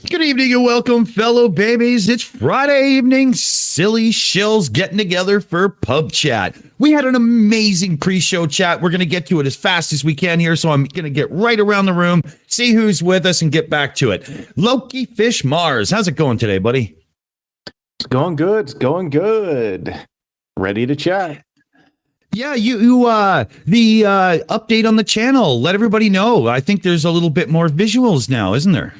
Good evening and welcome, fellow babies. It's Friday evening, silly shills getting together for pub chat. We had an amazing pre-show chat. We're going to get to it as fast as we can here, so I'm going to get right around the room, see who's with us, and get back to it. Loki Fish Mars, how's it going today, buddy? It's going good. It's going good. Ready to chat. Yeah, the update on the channel. Let everybody know. I think there's a little bit more visuals now, isn't there?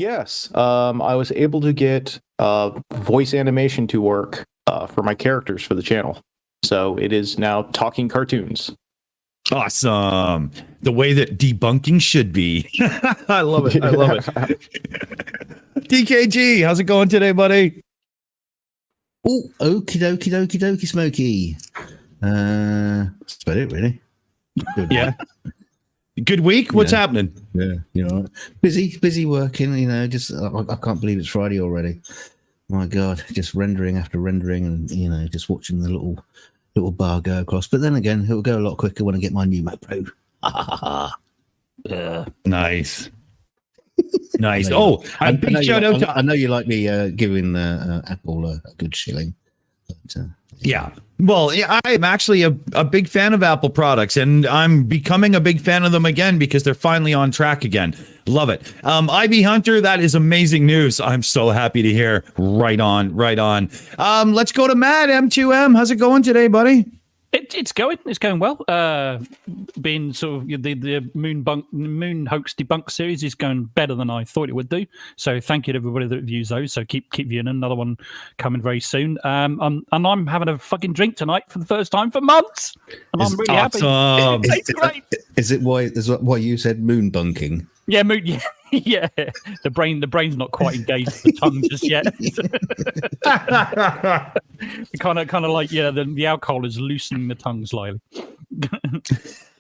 Yes, I was able to get voice animation to work for my characters for the channel. So it is now talking cartoons. Awesome. The way that debunking should be. I love it. I love it. DKG, how's it going today, buddy? Oh, okie dokie, Smokey. That's about it, really. Good. Yeah. Good week? What's happening? Yeah, you know, busy working, you know, just, I can't believe it's Friday already. My God, just rendering after rendering and, you know, just watching the little bar go across. But then again, it'll go a lot quicker when I get my new Mac Pro. Nice. Nice. Oh, a big shout out to... I know you like me giving Apple a good shilling. But, yeah. Well, yeah, I'm actually a big fan of Apple products, and I'm becoming a big fan of them again because they're finally on track again. Love it. IB Hunter, that is amazing news. I'm so happy to hear. Right on, right on. Let's go to Matt, M2M. How's it going today, buddy? It's going well. Being sort of the moon hoax debunk series is going better than I thought it would do. So thank you to everybody that views those. So keep viewing. Another one coming very soon. And I'm having a fucking drink tonight for the first time for months, and I'm really happy. It's great. Is it why you said moon bunking? Yeah, moon. Yeah. Yeah, the brain's not quite engaged with the tongue just yet. kind of like the alcohol is loosening the tongue slightly.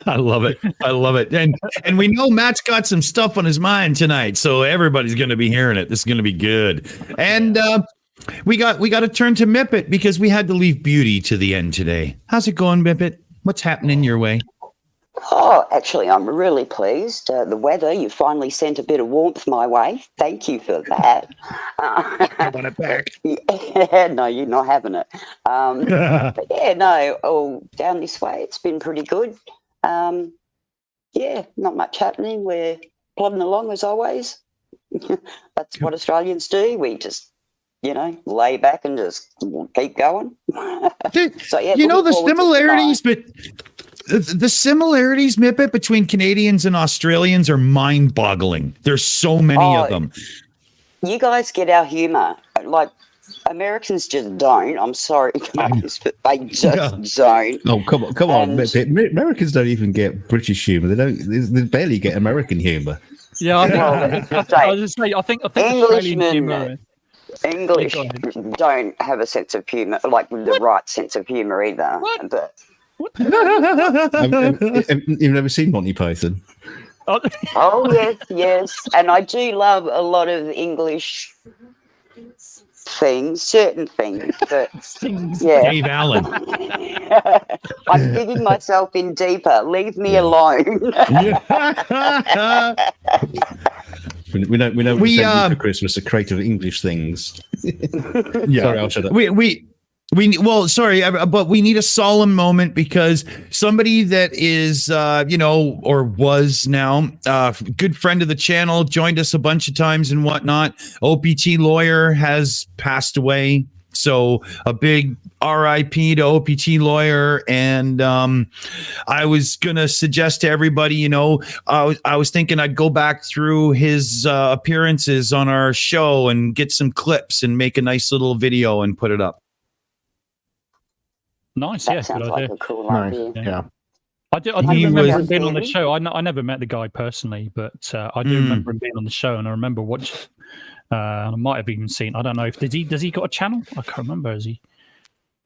I love it. I love it. And we know Matt's got some stuff on his mind tonight, so everybody's going to be hearing it. This is going to be good. And we got to turn to Mipet because we had to leave Beauty to the end today. How's it going, Mipet? What's happening your way? Oh, actually, I'm really pleased. The weather, you finally sent a bit of warmth my way. Thank you for that. I want it back. Yeah, no, you're not having it. But yeah, no, down this way, it's been pretty good. yeah, not much happening. We're plodding along as always. That's what Australians do. We just, lay back and just keep going. So yeah, The similarities, but the similarities, Mipet, between Canadians and Australians are mind-boggling. There's so many of them. You guys get our humour. Like, Americans just don't. I'm sorry, guys, but they just don't. Oh, come on. Americans don't even get British humour. They barely get American humour. Yeah, I was say, I think English don't have a sense of humour, like the right sense of humour either. What? But You've never seen Monty Python? oh yes, and I do love a lot of English things, certain things. But yeah, Dave Allen. I'm digging myself in deeper. Leave me alone. We know we send you for Christmas a crate of English things. Yeah. Sorry, I'll shut up. But we need a solemn moment because somebody that is, or was now good friend of the channel, joined us a bunch of times and whatnot. OPT lawyer has passed away. So a big RIP to OPT lawyer. And I was going to suggest to everybody, I was thinking I'd go back through his appearances on our show and get some clips and make a nice little video and put it up. Nice, That yeah. sounds Good like idea. a cool Nice. idea. Yeah. I do remember him being on the show. I never met the guy personally, but I do remember him being on the show, and I remember watching. I might have even seen. I don't know if does he got a channel? I can't remember. Is he?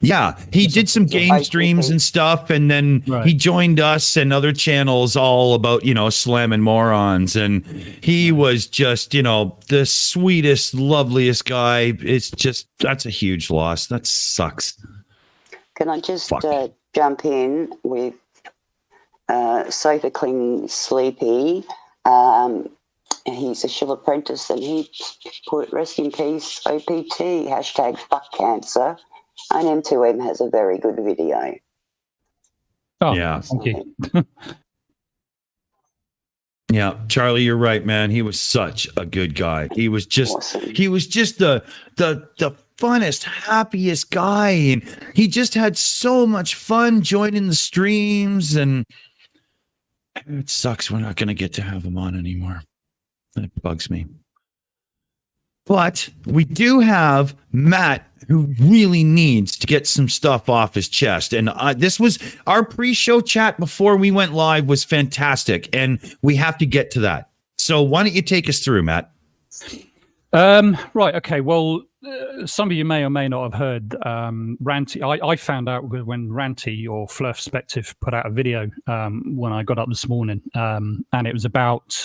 Yeah, he did some game streams and stuff, and then he joined us and other channels all about, slamming morons. And he was just, the sweetest, loveliest guy. It's just, that's a huge loss. That sucks. Can I just jump in with Sofa Clean Sleepy? He's a Shill apprentice, and he put rest in peace OPT, hashtag fuck cancer. And M2M has a very good video. Oh, yeah. Thank you. Yeah, Charlie, you're right, man. He was such a good guy. He was just Awesome. the funnest, happiest guy, and he just had so much fun joining the streams. And it sucks we're not going to get to have him on anymore. That bugs me. But we do have Matt, who really needs to get some stuff off his chest. And this was our pre-show chat before we went live was fantastic. And we have to get to that. So why don't you take us through, Matt? Right. Okay. Well, some of you may or may not have heard Ranty. I found out when Ranty or Flurf Spective put out a video when I got up this morning. And it was about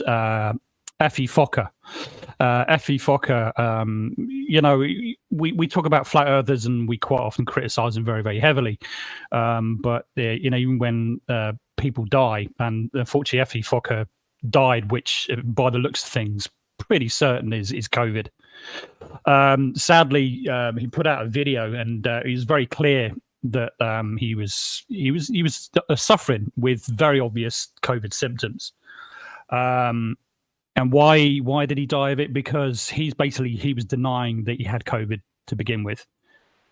Effie Fokker. Effie Fokker, we talk about flat earthers and we quite often criticize them very, very heavily. But even when people die, and unfortunately Effie Fokker died, which by the looks of things, pretty certain is COVID. Sadly, he put out a video, and he was very clear that he was suffering with very obvious COVID symptoms. And why did he die of it? Because he was denying that he had COVID to begin with.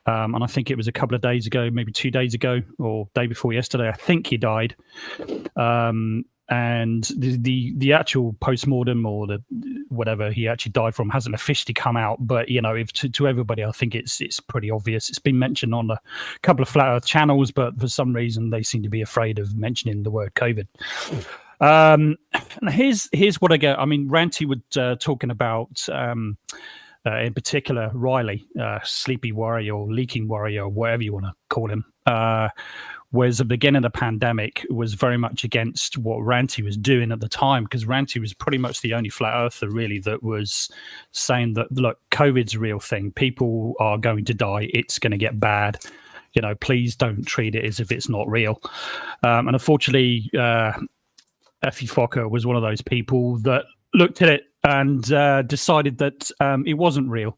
And I think it was a couple of days ago, maybe 2 days ago, or day before yesterday, I think he died. And the actual postmortem or the whatever he actually died from hasn't officially come out. But if to everybody, I think it's pretty obvious. It's been mentioned on a couple of Flat Earth channels, but for some reason they seem to be afraid of mentioning the word COVID. Here's what I get. I mean, Ranty was talking about in particular Riley, Sleepy Warrior or Leaking Warrior, or whatever you want to call him. Was at the beginning of the pandemic was very much against what Ranty was doing at the time, because Ranty was pretty much the only flat earther really that was saying that, look, COVID's a real thing. People are going to die. It's going to get bad. Please don't treat it as if it's not real. And unfortunately, Effie Fokker was one of those people that looked at it and decided that it wasn't real.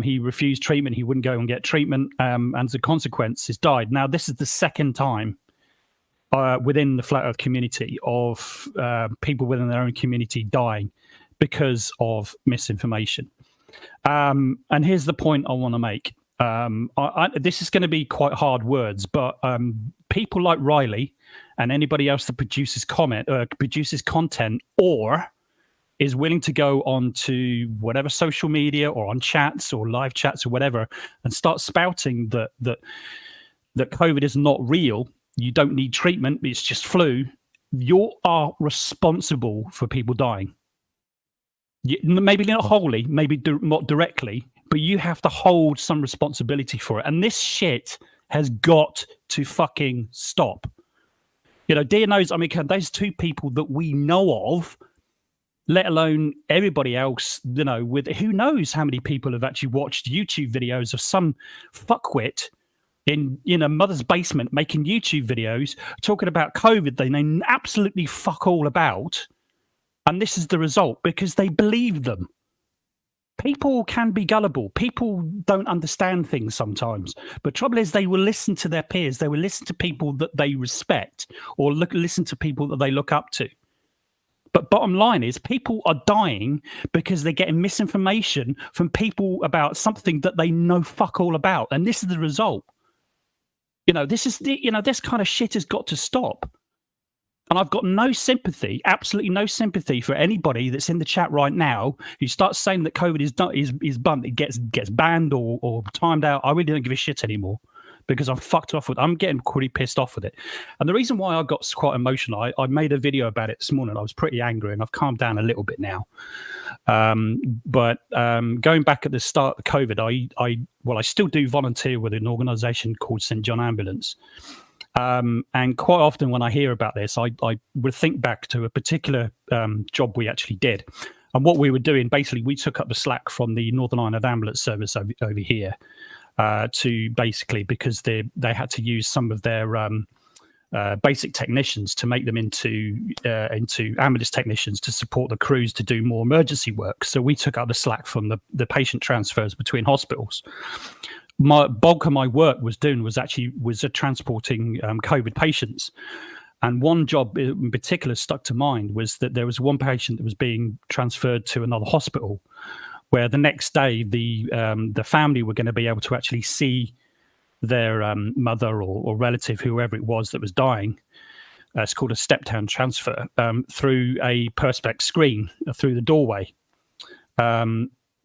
He refused treatment. He wouldn't go and get treatment. And as a consequence, he died. Now, this is the second time within the flat Earth community of people within their own community dying because of misinformation. And here's the point I want to make. This is going to be quite hard words, but people like Riley and anybody else that produces content or is willing to go on to whatever social media or on chats or live chats or whatever and start spouting that COVID is not real, you don't need treatment, it's just flu, you are responsible for people dying. Maybe not wholly, maybe not directly, but you have to hold some responsibility for it. And this shit has got to fucking stop. You know, dear knows, I mean, those two people that we know of, let alone everybody else, you know, with who knows how many people have actually watched YouTube videos of some fuckwit in a mother's basement making YouTube videos talking about COVID they know absolutely fuck all about. And this is the result because they believe them. People can be gullible. People don't understand things sometimes. But trouble is they will listen to their peers. They will listen to people that they respect or listen to people that they look up to. But bottom line is people are dying because they're getting misinformation from people about something that they know fuck all about. And this is the result. You know, this kind of shit has got to stop. And I've got no sympathy, absolutely no sympathy for anybody that's in the chat right now who starts saying that COVID is bumped, it gets banned or timed out. I really don't give a shit anymore because I'm fucked off with it. I'm getting pretty pissed off with it. And the reason why I got quite emotional, I made a video about it this morning. I was pretty angry and I've calmed down a little bit now. But going back at the start of COVID, I still do volunteer with an organisation called St. John Ambulance. And quite often when I hear about this, I would think back to a particular job we actually did. And what we were doing, basically, we took up the slack from the Northern Ireland Ambulance Service over here to basically, because they had to use some of their basic technicians to make them into ambulance technicians to support the crews to do more emergency work. So we took up the slack from the patient transfers between hospitals. My bulk of my work was transporting COVID patients, and one job in particular stuck to mind was that there was one patient that was being transferred to another hospital, where the next day the family were going to be able to actually see their mother or relative, whoever it was that was dying. It's called a step-down transfer through a perspex screen through the doorway.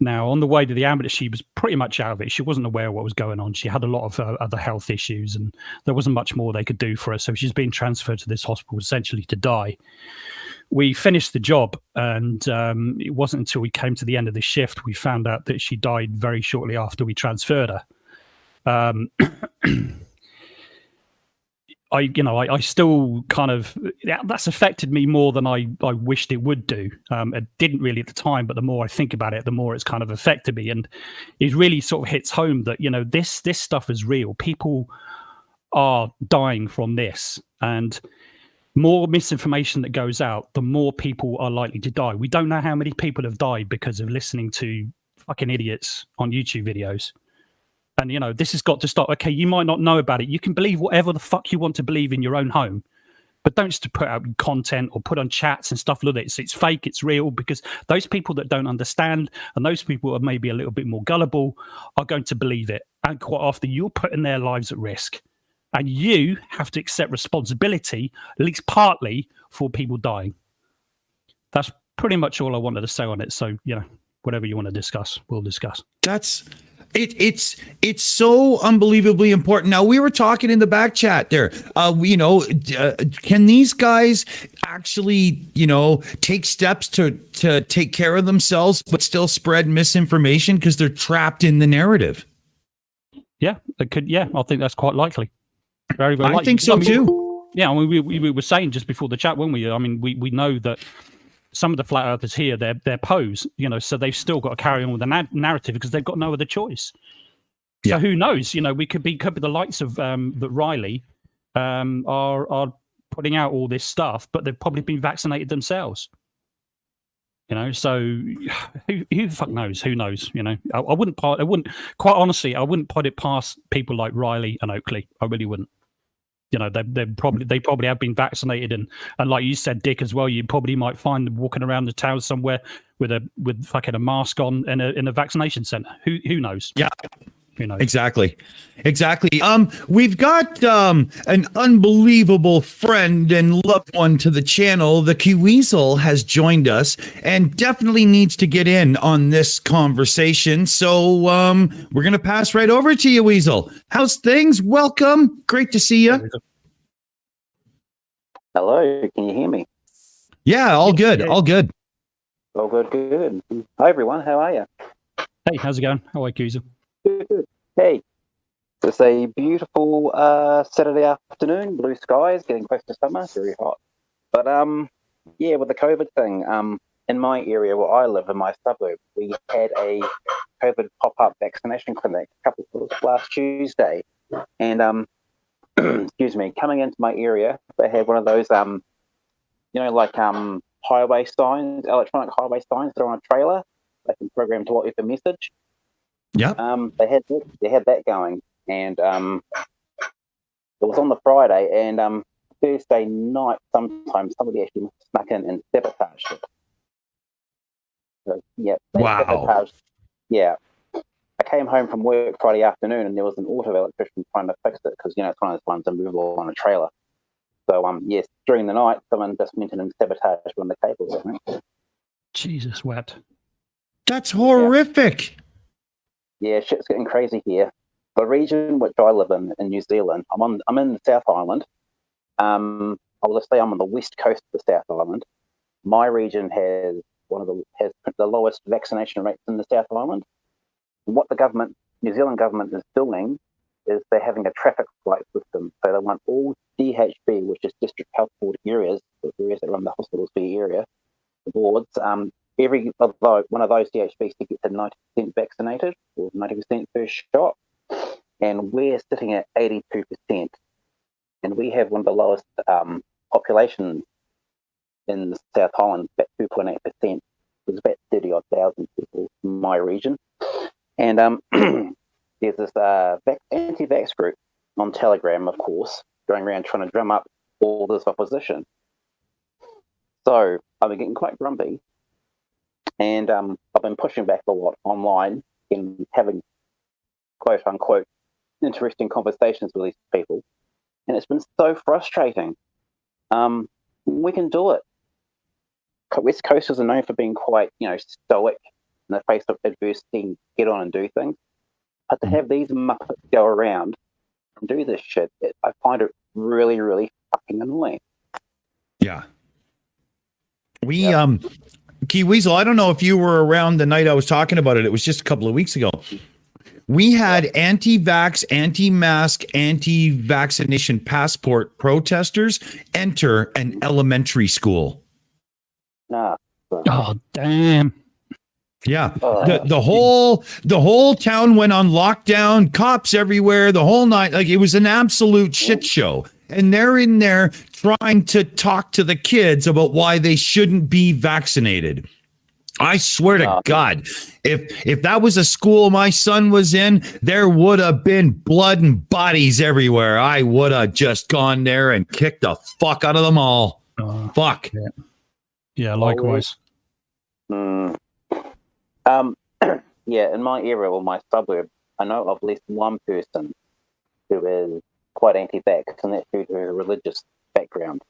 Now, on the way to the ambulance, she was pretty much out of it. She wasn't aware of what was going on. She had a lot of other health issues, and there wasn't much more they could do for her. So she's being transferred to this hospital essentially to die. We finished the job, and it wasn't until we came to the end of the shift we found out that she died very shortly after we transferred her. I still kind of, that's affected me more than I wished it would do. It didn't really at the time, but the more I think about it, the more it's kind of affected me. And it really sort of hits home that, you know, this stuff is real. People are dying from this. And more misinformation that goes out, the more people are likely to die. We don't know how many people have died because of listening to fucking idiots on YouTube videos. And, you know, this has got to stop. Okay, you might not know about it. You can believe whatever the fuck you want to believe in your own home. But don't just put out content or put on chats and stuff like that. It's fake, it's real, because those people that don't understand and those people who are maybe a little bit more gullible are going to believe it. And quite often you're putting their lives at risk. And you have to accept responsibility, at least partly, for people dying. That's pretty much all I wanted to say on it. So, you know, whatever you want to discuss, we'll discuss. It's so unbelievably important. Now, we were talking in the back chat there. Can these guys actually, take steps to take care of themselves, but still spread misinformation because they're trapped in the narrative? Yeah, it could. Yeah, I think that's quite likely. Very, very likely. I think so too. Yeah, I mean, we were saying just before the chat, weren't we? I mean, we know that some of the flat earthers here, they're pose, so they've still got to carry on with the narrative because they've got no other choice. Yeah. So who knows? We could be the likes of that Riley are putting out all this stuff, but they've probably been vaccinated themselves. So who the fuck knows? Who knows? I wouldn't quite honestly, I wouldn't put it past people like Riley and Oakley. I really wouldn't. you know, they probably have been vaccinated, and like you said, Dick, as well, you probably might find them walking around the town somewhere with fucking a mask on in a vaccination center. Who knows? Yeah. Who knows? Exactly. We've got an unbelievable friend and loved one to the channel. The Kiweasel has joined us and definitely needs to get in on this conversation. So we're gonna pass right over to you, Weasel. How's things? Welcome. Great to see you. Hello, can you hear me? Yeah, all good. All good. Oh, good. Hi, everyone. How are you? Hey, how's it going? How are you, Kuza? Good. Hey, it's a beautiful Saturday afternoon. Blue skies, getting close to summer. Very hot. But yeah, with the COVID thing, in my area where I live, in my suburb, we had a COVID pop-up vaccination clinic a couple of last Tuesday, and excuse me, coming into my area, they had one of those like highway signs, electronic highway signs that are on a trailer. They can program to whatever message. Yeah. They had that going, and it was on the Friday, and Thursday night sometime somebody actually snuck in and sabotaged it. So, yeah. Wow. Yeah. I came home from work Friday afternoon, and there was an auto electrician trying to fix it because it's one of those ones immovable on a trailer. So yes, during the night, someone just went in and sabotaged one of the cables. I think. Jesus wept. That's horrific. Yeah, shit's getting crazy here. The region which I live in New Zealand, I'm in the South Island. I'll just say I'm on the west coast of the South Island. My region has the lowest vaccination rates in the South Island. And what the New Zealand government is doing is they're having a traffic light system. So they want all DHB, which is District Health Board areas, the areas that run the hospitals B area, the boards, every one of those DHBs to get to 90% vaccinated or 90% first shot. And we're sitting at 82%. And we have one of the lowest populations in the South Island, about 2.8%. There's about 30-odd thousand people in my region. And there's this anti-vax group on Telegram, of course, going around trying to drum up all this opposition. So I've been getting quite grumpy. And I've been pushing back a lot online and having quote-unquote interesting conversations with these people. And it's been so frustrating. We can do it. West Coasters are known for being quite, stoic in the face of adversity and get on and do things. But to have these muppets go around and do this shit, I find it really, really fucking annoying. Yeah. Key Weasel, I don't know if you were around the night I was talking about it. It was just a couple of weeks ago. We had anti-vax, anti-mask, anti-vaccination passport protesters enter an elementary school. Oh, damn. Yeah. The whole town went on lockdown, cops everywhere, the whole night. Like, it was an absolute shit show. And they're in there trying to talk to the kids about why they shouldn't be vaccinated. I swear to God, if that was a school my son was in, there would have been blood and bodies everywhere. I would have just gone there and kicked the fuck out of them all. Fuck. Yeah, likewise. Yeah, in my area or my suburb, I know of at least one person who is quite anti-vax, and that's due to her religious background.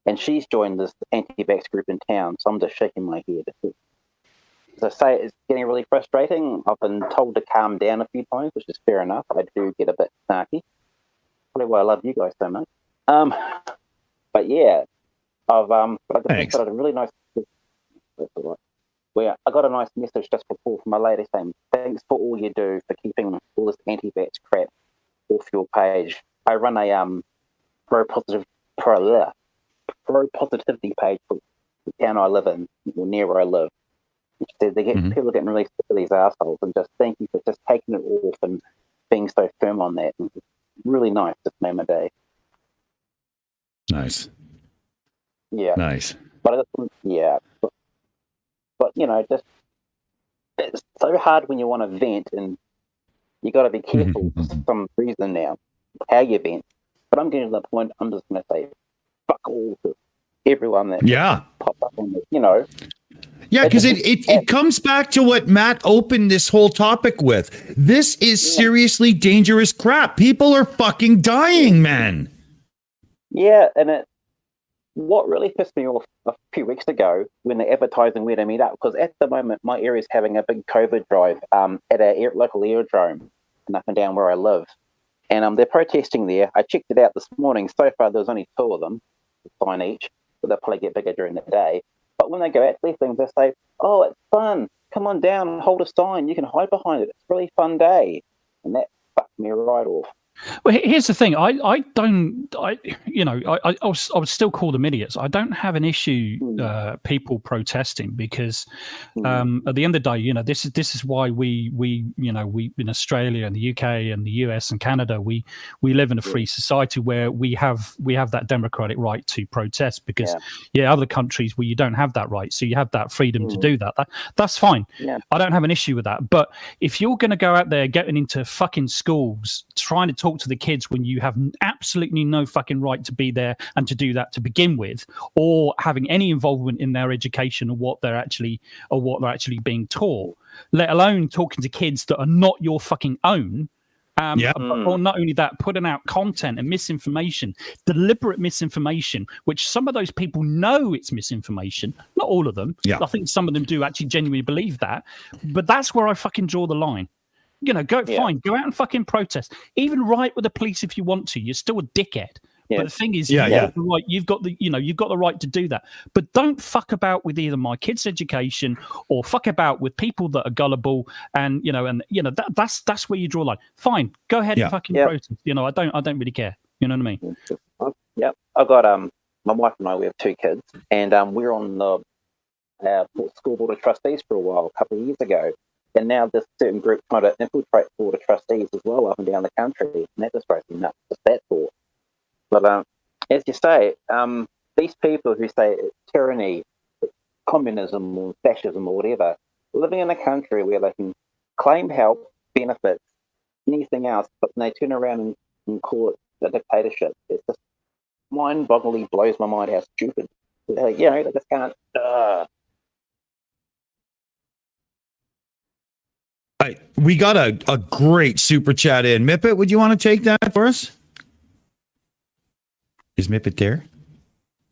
And she's joined this anti-vax group in town, so I'm just shaking my head. As I say, it's getting really frustrating. I've been told to calm down a few times, which is fair enough. I do get a bit snarky. Probably why I love you guys so much. But yeah, I got a really nice. I got a nice message just before from my lady saying, "Thanks for all you do for keeping all this anti-vax crap off your page." I run a pro positivity page for the town I live in, or near where I live. People are getting really sick of these assholes, and just thank you for just taking it off and being so firm on that. It's really nice. Just made my day. Nice. Yeah. Nice. But just it's so hard when you want to vent, and you got to be careful for some reason now how you vent. But but I'm getting to the point. I'm just going to say fuck all to everyone that popped up on this. Yeah, because it comes back to what Matt opened this whole topic with. This is seriously dangerous crap. People are fucking dying, man. Yeah, and what really pissed me off a few weeks ago when they're advertising where to meet up, because at the moment my area is having a big COVID drive at a local aerodrome and up and down where I live. And they're protesting there. I checked it out this morning. So far, there's only 2 of them, a sign each, but they'll probably get bigger during the day. But when they go out to these things, they say, oh, it's fun. Come on down and hold a sign. You can hide behind it. It's a really fun day. And that fucked me right off. Well, here's the thing. I would still call them idiots. I don't have an issue people protesting because at the end of the day, this is why we in Australia and the UK and the US and Canada we live in a free society where we have that democratic right to protest because other countries where you don't have that right, so you have that freedom to do that. That's fine. I don't have an issue with that. But if you're going to go out there getting into fucking schools trying to talk to the kids when you have absolutely no fucking right to be there and to do that to begin with, or having any involvement in their education or what they're actually being taught, let alone talking to kids that are not your fucking own. Or not only that, putting out content and misinformation, deliberate misinformation, which some of those people know it's misinformation. Not all of them. I think some of them do actually genuinely believe that. But that's where I fucking draw the line. Fine, go out and fucking protest. Even riot with the police if you want to. You're still a dickhead. But the thing is, you've got the right to do that. But don't fuck about with either my kids' education or fuck about with people that are gullible. And that's where you draw a line. Fine, go ahead and fucking protest. I don't really care. You know what I mean? Yep. I got my wife and I. We have 2 kids, and we're on the school board of trustees for a while, a couple of years ago. And now this certain group trying to infiltrate the board of trustees as well up and down the country. And that just drives me nuts, just that thought. But as you say, these people who say it's tyranny, it's communism or fascism or whatever, living in a country where they can claim help, benefits, anything else, but they turn around and call it a dictatorship. It's just mind-bogglingly blows my mind how stupid. They just can't... We got a great super chat in. Mipet, would you want to take that for us? Is Mipet there?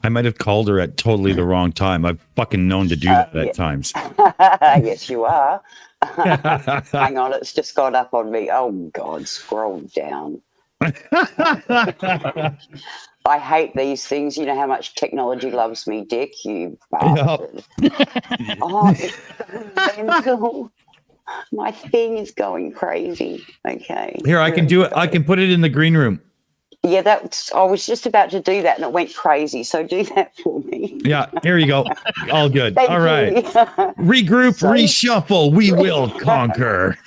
I might have called her at totally the wrong time. I've fucking known to do that at times. Yes, you are. Hang on, it's just gone up on me. Oh, God, scroll down. I hate these things. You know how much technology loves me, Dick, you bastard. Yep. Oh, it's mental. My thing is going crazy. Okay. Here, I can do it. I can put it in the green room. Yeah, I was just about to do that and it went crazy. So do that for me. Yeah, here you go. All good. Thank All right. you. Regroup, reshuffle. We will conquer.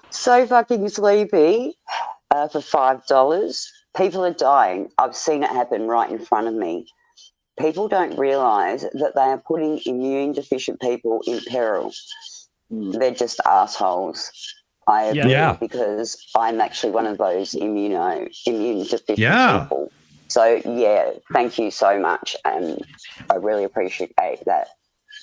So fucking sleepy for $5. People are dying. I've seen it happen right in front of me. People don't realise that they are putting immune deficient people in peril. They're just assholes. I agree because I'm actually one of those immune deficient people. So thank you so much, and I really appreciate that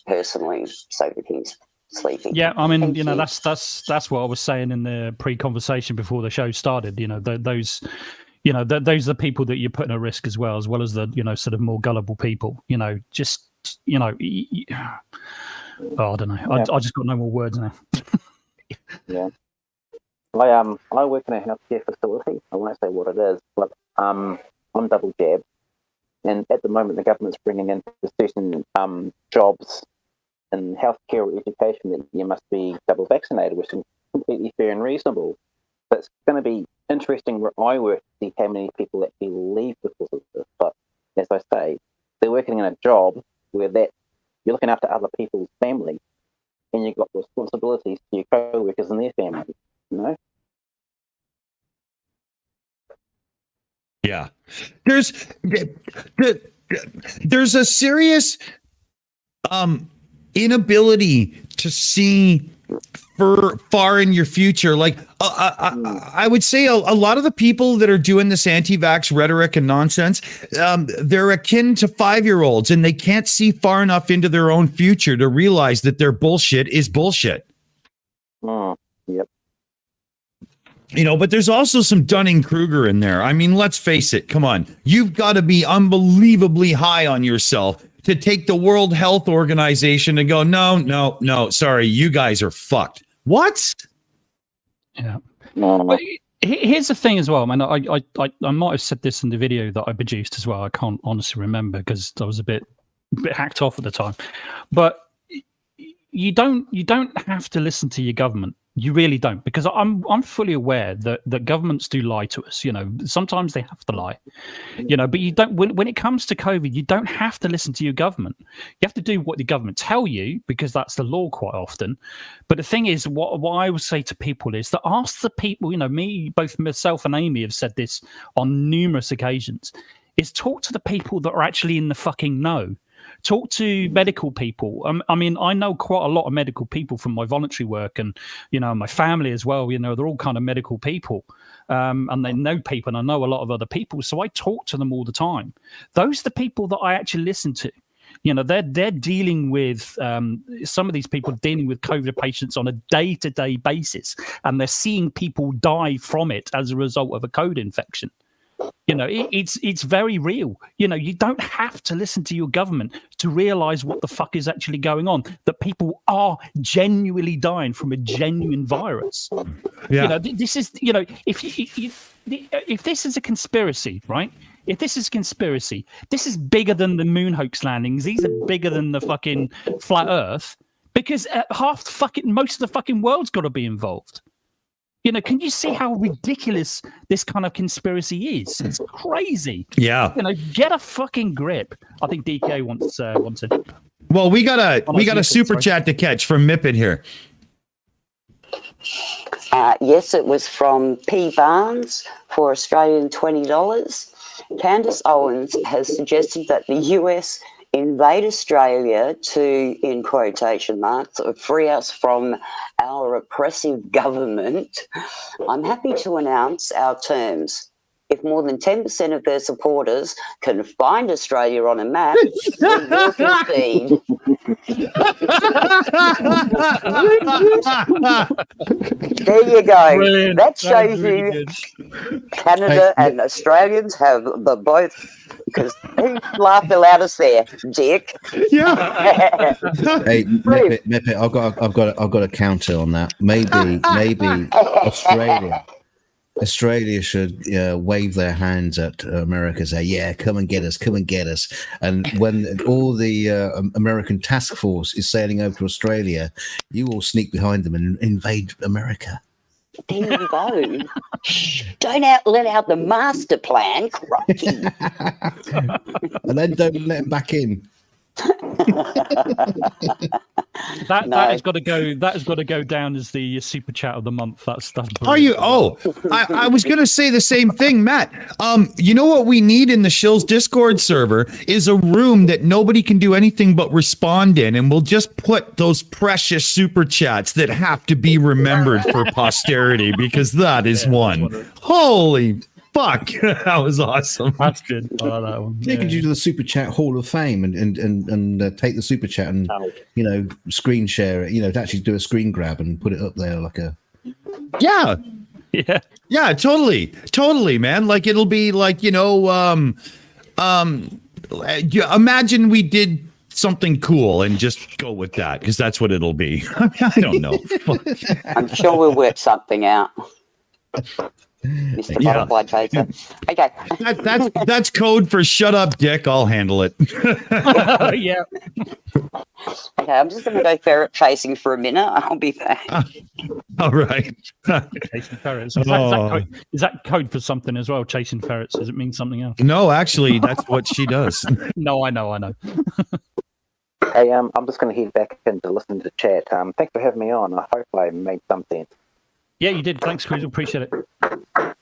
personally. So the King's sleeping. Yeah, I mean, that's what I was saying in the pre-conversation before the show started. Those are the people that you're putting at risk as well as the sort of more gullible people. I don't know. I just got no more words now. Yeah. I work in a healthcare facility. I won't say what it is, but I'm double jabbed, and at the moment the government's bringing in certain jobs in healthcare or education that you must be double vaccinated, which is completely fair and reasonable. But it's going to be interesting where I work to see how many people actually leave because of this. But as I say, they're working in a job where you're looking after other people's family, and you've got responsibilities to your co-workers and their families. Yeah, there's a serious inability to see far in your future. Like I would say a lot of the people that are doing this anti-vax rhetoric and nonsense, they're akin to 5-year-olds, and they can't see far enough into their own future to realize that their bullshit is bullshit. Yep. You know, but there's also some Dunning-Kruger in there. I mean, let's face it. Come on. You've got to be unbelievably high on yourself to take the World Health Organization and go, no, sorry, you guys are fucked. What? Yeah. But here's the thing as well, man. I might have said this in the video that I produced as well. I can't honestly remember because I was a bit hacked off at the time. But you don't have to listen to your government. You really don't, because I'm fully aware that governments do lie to us. You know, sometimes they have to lie. You know, but you don't. When it comes to COVID, you don't have to listen to your government. You have to do what the government tell you, because that's the law quite often. But the thing is, what I would say to people is that ask the people. You know, both myself and Aimee have said this on numerous occasions. Is talk to the people that are actually in the fucking know. Talk to medical people. I mean, I know quite a lot of medical people from my voluntary work, and you know, my family as well. You know, they're all kind of medical people, and they know people, and I know a lot of other people. So I talk to them all the time. Those are the people that I actually listen to. You know, they're dealing with some of these people dealing with COVID patients on a day-to-day basis, and they're seeing people die from it as a result of a COVID infection. You know, it's very real. You know, you don't have to listen to your government to realize what the fuck is actually going on, that people are genuinely dying from a genuine virus. Yeah. You know, this is, you know, if this is a conspiracy, right? If this is conspiracy, this is bigger than the moon hoax landings. These are bigger than the fucking flat earth, because most of the fucking world's got to be involved. You know, can you see how ridiculous this kind of conspiracy is? It's crazy. Yeah. You know, get a fucking grip. I think DK wanted. Well, we got a super chat to catch from Mipet here. Yes, it was from P. Barnes for Australian $20. Candace Owens has suggested that the US invade Australia to, in quotation marks, free us from our oppressive government. I'm happy to announce our terms. If more than 10% of their supporters can find Australia on a map, we will concede. There you go. Brilliant. That shows you Canada and Australians have the both. Because he laughed the loudest there, Dick. Yeah. Hey, Mipet, I've got a counter on that. Maybe Australia should wave their hands at America, say, "Yeah, come and get us, come and get us." And when all the American task force is sailing over to Australia, you all sneak behind them and invade America. There you go. Shh, don't let out the master plan, crikey. And then don't let them back in. That has got to go. That has got to go down as the super chat of the month. That's Are you? Oh, I was going to say the same thing, Matt. You know what we need in the Shills Discord server is a room that nobody can do anything but respond in, and we'll just put those precious super chats that have to be remembered for posterity, because that is one. Holy fuck, that was awesome. That's good. I like that one. You can do the super chat Hall of Fame and take the super chat and screen share it. To actually do a screen grab and put it up there like a. Yeah, totally, man. Like it'll be like imagine we did something cool and just go with that, because that's what it'll be. I don't know. I'm sure we'll work something out. Mr. Butterfly Chaser. Okay. That's code for shut up, Dick. I'll handle it. Yeah. Okay, I'm just going to go ferret chasing for a minute. I'll be back. All right. Chasing ferrets. Is that code for something as well? Chasing ferrets. Does it mean something else? No, actually, that's what she does. No, I know. Hey, I'm just going to head back into listen to the chat. Thanks for having me on. I hope I made some sense. Yeah, you did. Thanks, Cruz. Appreciate it.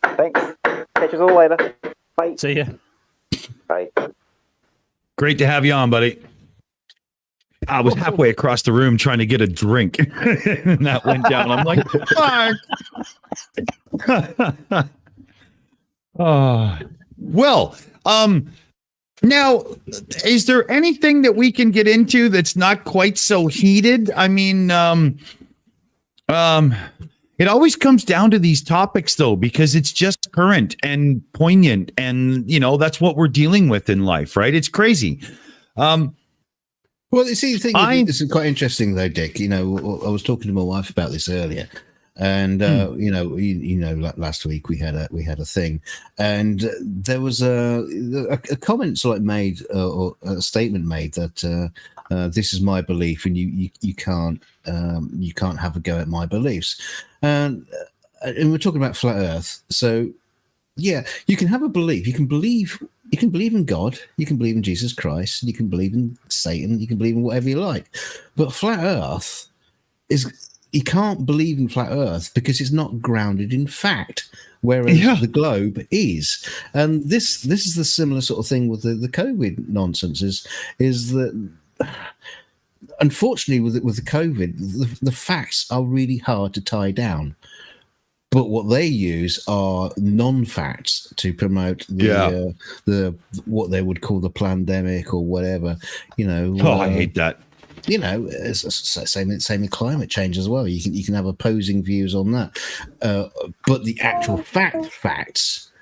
Thanks. Catch us all later. Bye. See ya. Bye. Great to have you on, buddy. I was halfway across the room trying to get a drink, and that went down. I'm like, fuck. Oh, well, now, is there anything that we can get into that's not quite so heated? I mean, it always comes down to these topics, though, because it's just current and poignant, and that's what we're dealing with in life, right? It's crazy. Well, you see, the thing this is quite interesting, though, Dick. I was talking to my wife about this earlier, and last week we had a thing, and there was a comment made or a statement made that this is my belief, and you can't have a go at my beliefs, and we're talking about flat Earth. So yeah, you can have a belief. You can believe in God, you can believe in Jesus Christ, you can believe in Satan, you can believe in whatever you like. But flat Earth you can't believe in flat Earth because it's not grounded in fact, whereas the globe is. And this is the similar sort of thing with the COVID nonsense is that unfortunately with the COVID, the facts are really hard to tie down. But what they use are non-facts to promote the what they would call the pandemic or whatever. I hate that. Same in climate change as well. You can have opposing views on that, but the actual facts,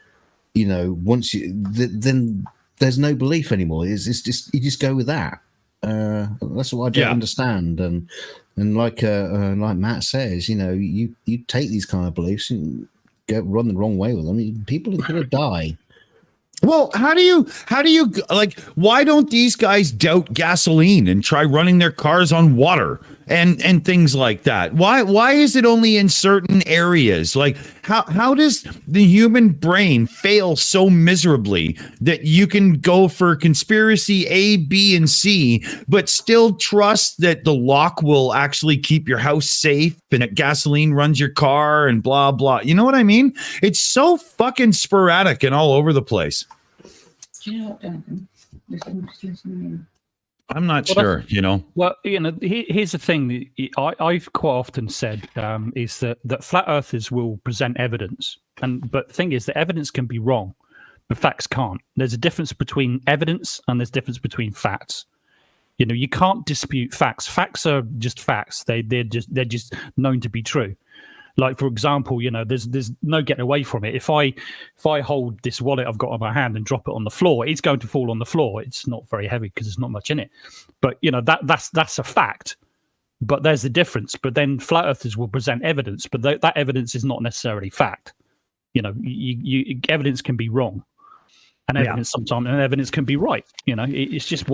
once then there's no belief anymore. It's just you just go with that. That's what I don't understand. And like Matt says, you take these kind of beliefs and run the wrong way with them. People are going to die. Well, how do you why don't these guys doubt gasoline and try running their cars on water and things like that? Why is it only in certain areas? Like how does the human brain fail so miserably that you can go for conspiracy A, B, and C, but still trust that the lock will actually keep your house safe and that gasoline runs your car and blah, blah. You know what I mean? It's so fucking sporadic and all over the place. I'm not sure, Well, here's the thing that I've quite often said is that flat earthers will present evidence, but the thing is that evidence can be wrong, but facts can't. There's a difference between evidence and there's a difference between facts. You can't dispute facts. Facts are just facts. They're just known to be true. Like, for example, there's no getting away from it. If I hold this wallet I've got on my hand and drop it on the floor, it's going to fall on the floor. It's not very heavy because there's not much in it. But that's a fact. But there's the difference. But then flat earthers will present evidence, but that evidence is not necessarily fact. Evidence can be wrong. And evidence evidence can be right. It's just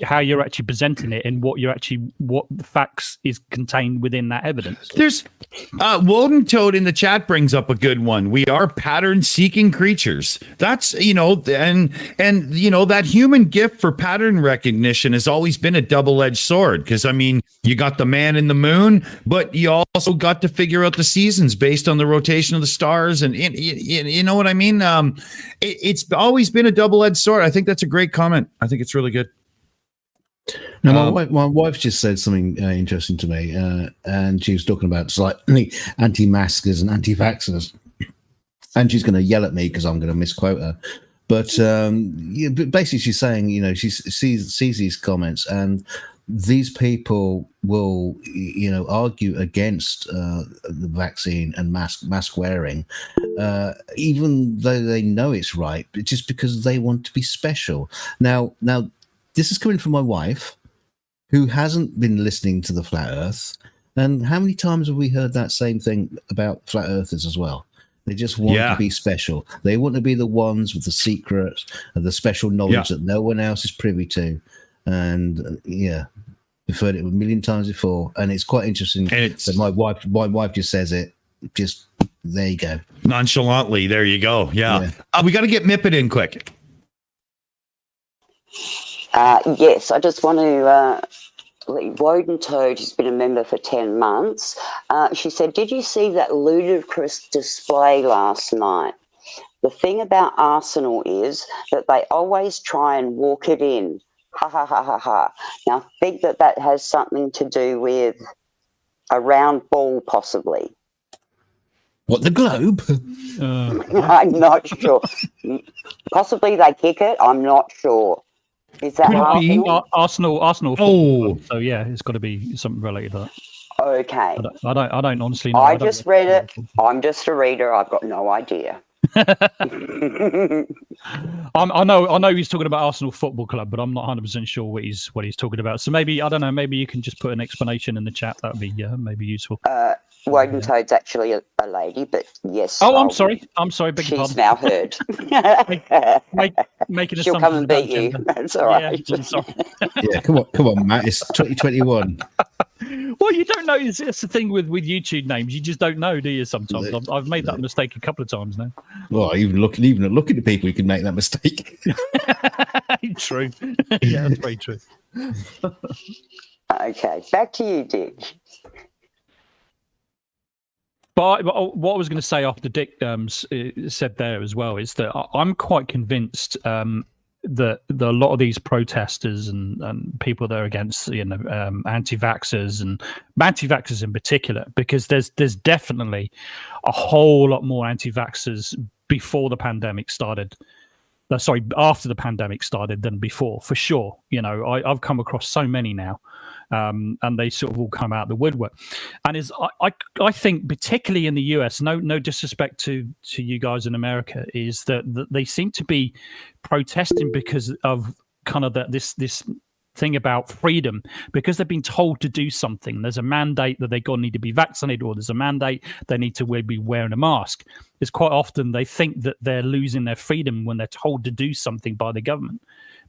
how you're actually presenting it and what the facts is contained within that evidence. There's Woden Toad in the chat brings up a good one. We are pattern-seeking creatures. That's and that human gift for pattern recognition has always been a double-edged sword. Because you got the man in the moon, but you also got to figure out the seasons based on the rotation of the stars, and you know what I mean. It's always been a double-edged sword. I think that's a great comment. I think it's really good. Now, my wife just said something interesting to me, and she was talking about slightly anti-maskers and anti-vaxxers, and she's going to yell at me because I'm going to misquote her. But basically, she's saying, she sees these comments, and these people will, argue against the vaccine and mask wearing, even though they know it's right, but just because they want to be special. Now, this is coming from my wife, who hasn't been listening to the Flat Earth. And how many times have we heard that same thing about Flat Earthers as well? They just want to be special. They want to be the ones with the secret and the special knowledge that no one else is privy to. And we've heard it a million times before, and it's quite interesting that my wife just says it. Just there you go, nonchalantly. There you go. We got to get Mipet in quick. Yes, I just want to. Woden Toad has been a member for 10 months. She said, "Did you see that ludicrous display last night? The thing about Arsenal is that they always try and walk it in. Ha ha ha ha ha. Now, I think that has something to do with a round ball, possibly. What, the globe? I'm not sure. Possibly they kick it. I'm not sure. Is that Arsenal? Oh, so yeah, it's got to be something related to that. Okay. I don't honestly know. I just read it. I'm just a reader. I've got no idea. I know he's talking about Arsenal Football Club, but I'm not 100% sure what he's talking about. So maybe, I don't know, maybe you can just put an explanation in the chat. That would be maybe useful. Woden Toad's actually a lady, but yes. Oh, I'm sorry. Beg your She's pardon. now heard. Making She'll come and beat you. That's all right. Yeah, I'm sorry. Yeah, come on, Matt. It's 2021. Well, you don't know. It's the thing with YouTube names. You just don't know, do you? Sometimes I've made that mistake a couple of times now. Well, even at looking at people, you can make that mistake. True. Yeah, that's very true. Okay, back to you, Dick. But what I was going to say after Dick said there as well is that I'm quite convinced that a lot of these protesters and people that are against anti-vaxxers and anti-vaxxers in particular, because there's definitely a whole lot more anti-vaxxers before the pandemic started. After the pandemic started than before, for sure. I've come across so many now, and they sort of all come out the woodwork. And I think, particularly in the US, no disrespect to you guys in America, is that they seem to be protesting because of kind of this thing about freedom, because they've been told to do something. There's a mandate that they need to be vaccinated, or there's a mandate they need to be wearing a mask. It's quite often they think that they're losing their freedom when they're told to do something by the government,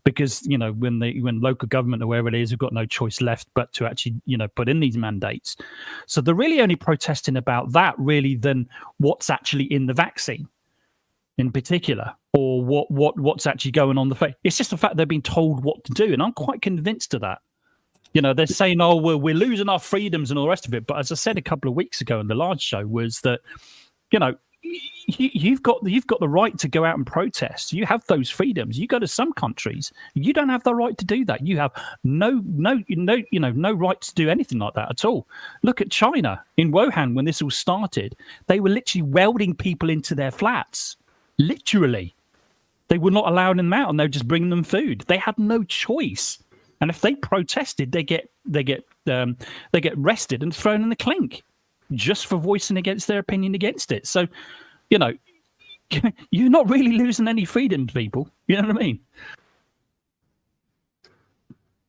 because when local government or wherever it is have got no choice left but to actually put in these mandates. So they're really only protesting about that really than what's actually in the vaccine in particular, or what's actually going on the face. It's just the fact they're being told what to do, and I'm quite convinced of that. They're saying, "Oh, we're losing our freedoms and all the rest of it." But as I said a couple of weeks ago in the large show, was that you've got the right to go out and protest. You have those freedoms. You go to some countries, you don't have the right to do that. You have no right to do anything like that at all. Look at China in Wuhan when this all started. They were literally welding people into their flats. Literally, they were not allowing them out, and they were just bringing them food. They had no choice, and if they protested, they get arrested and thrown in the clink just for voicing against their opinion against it. So, you're not really losing any freedom, people. You know what I mean?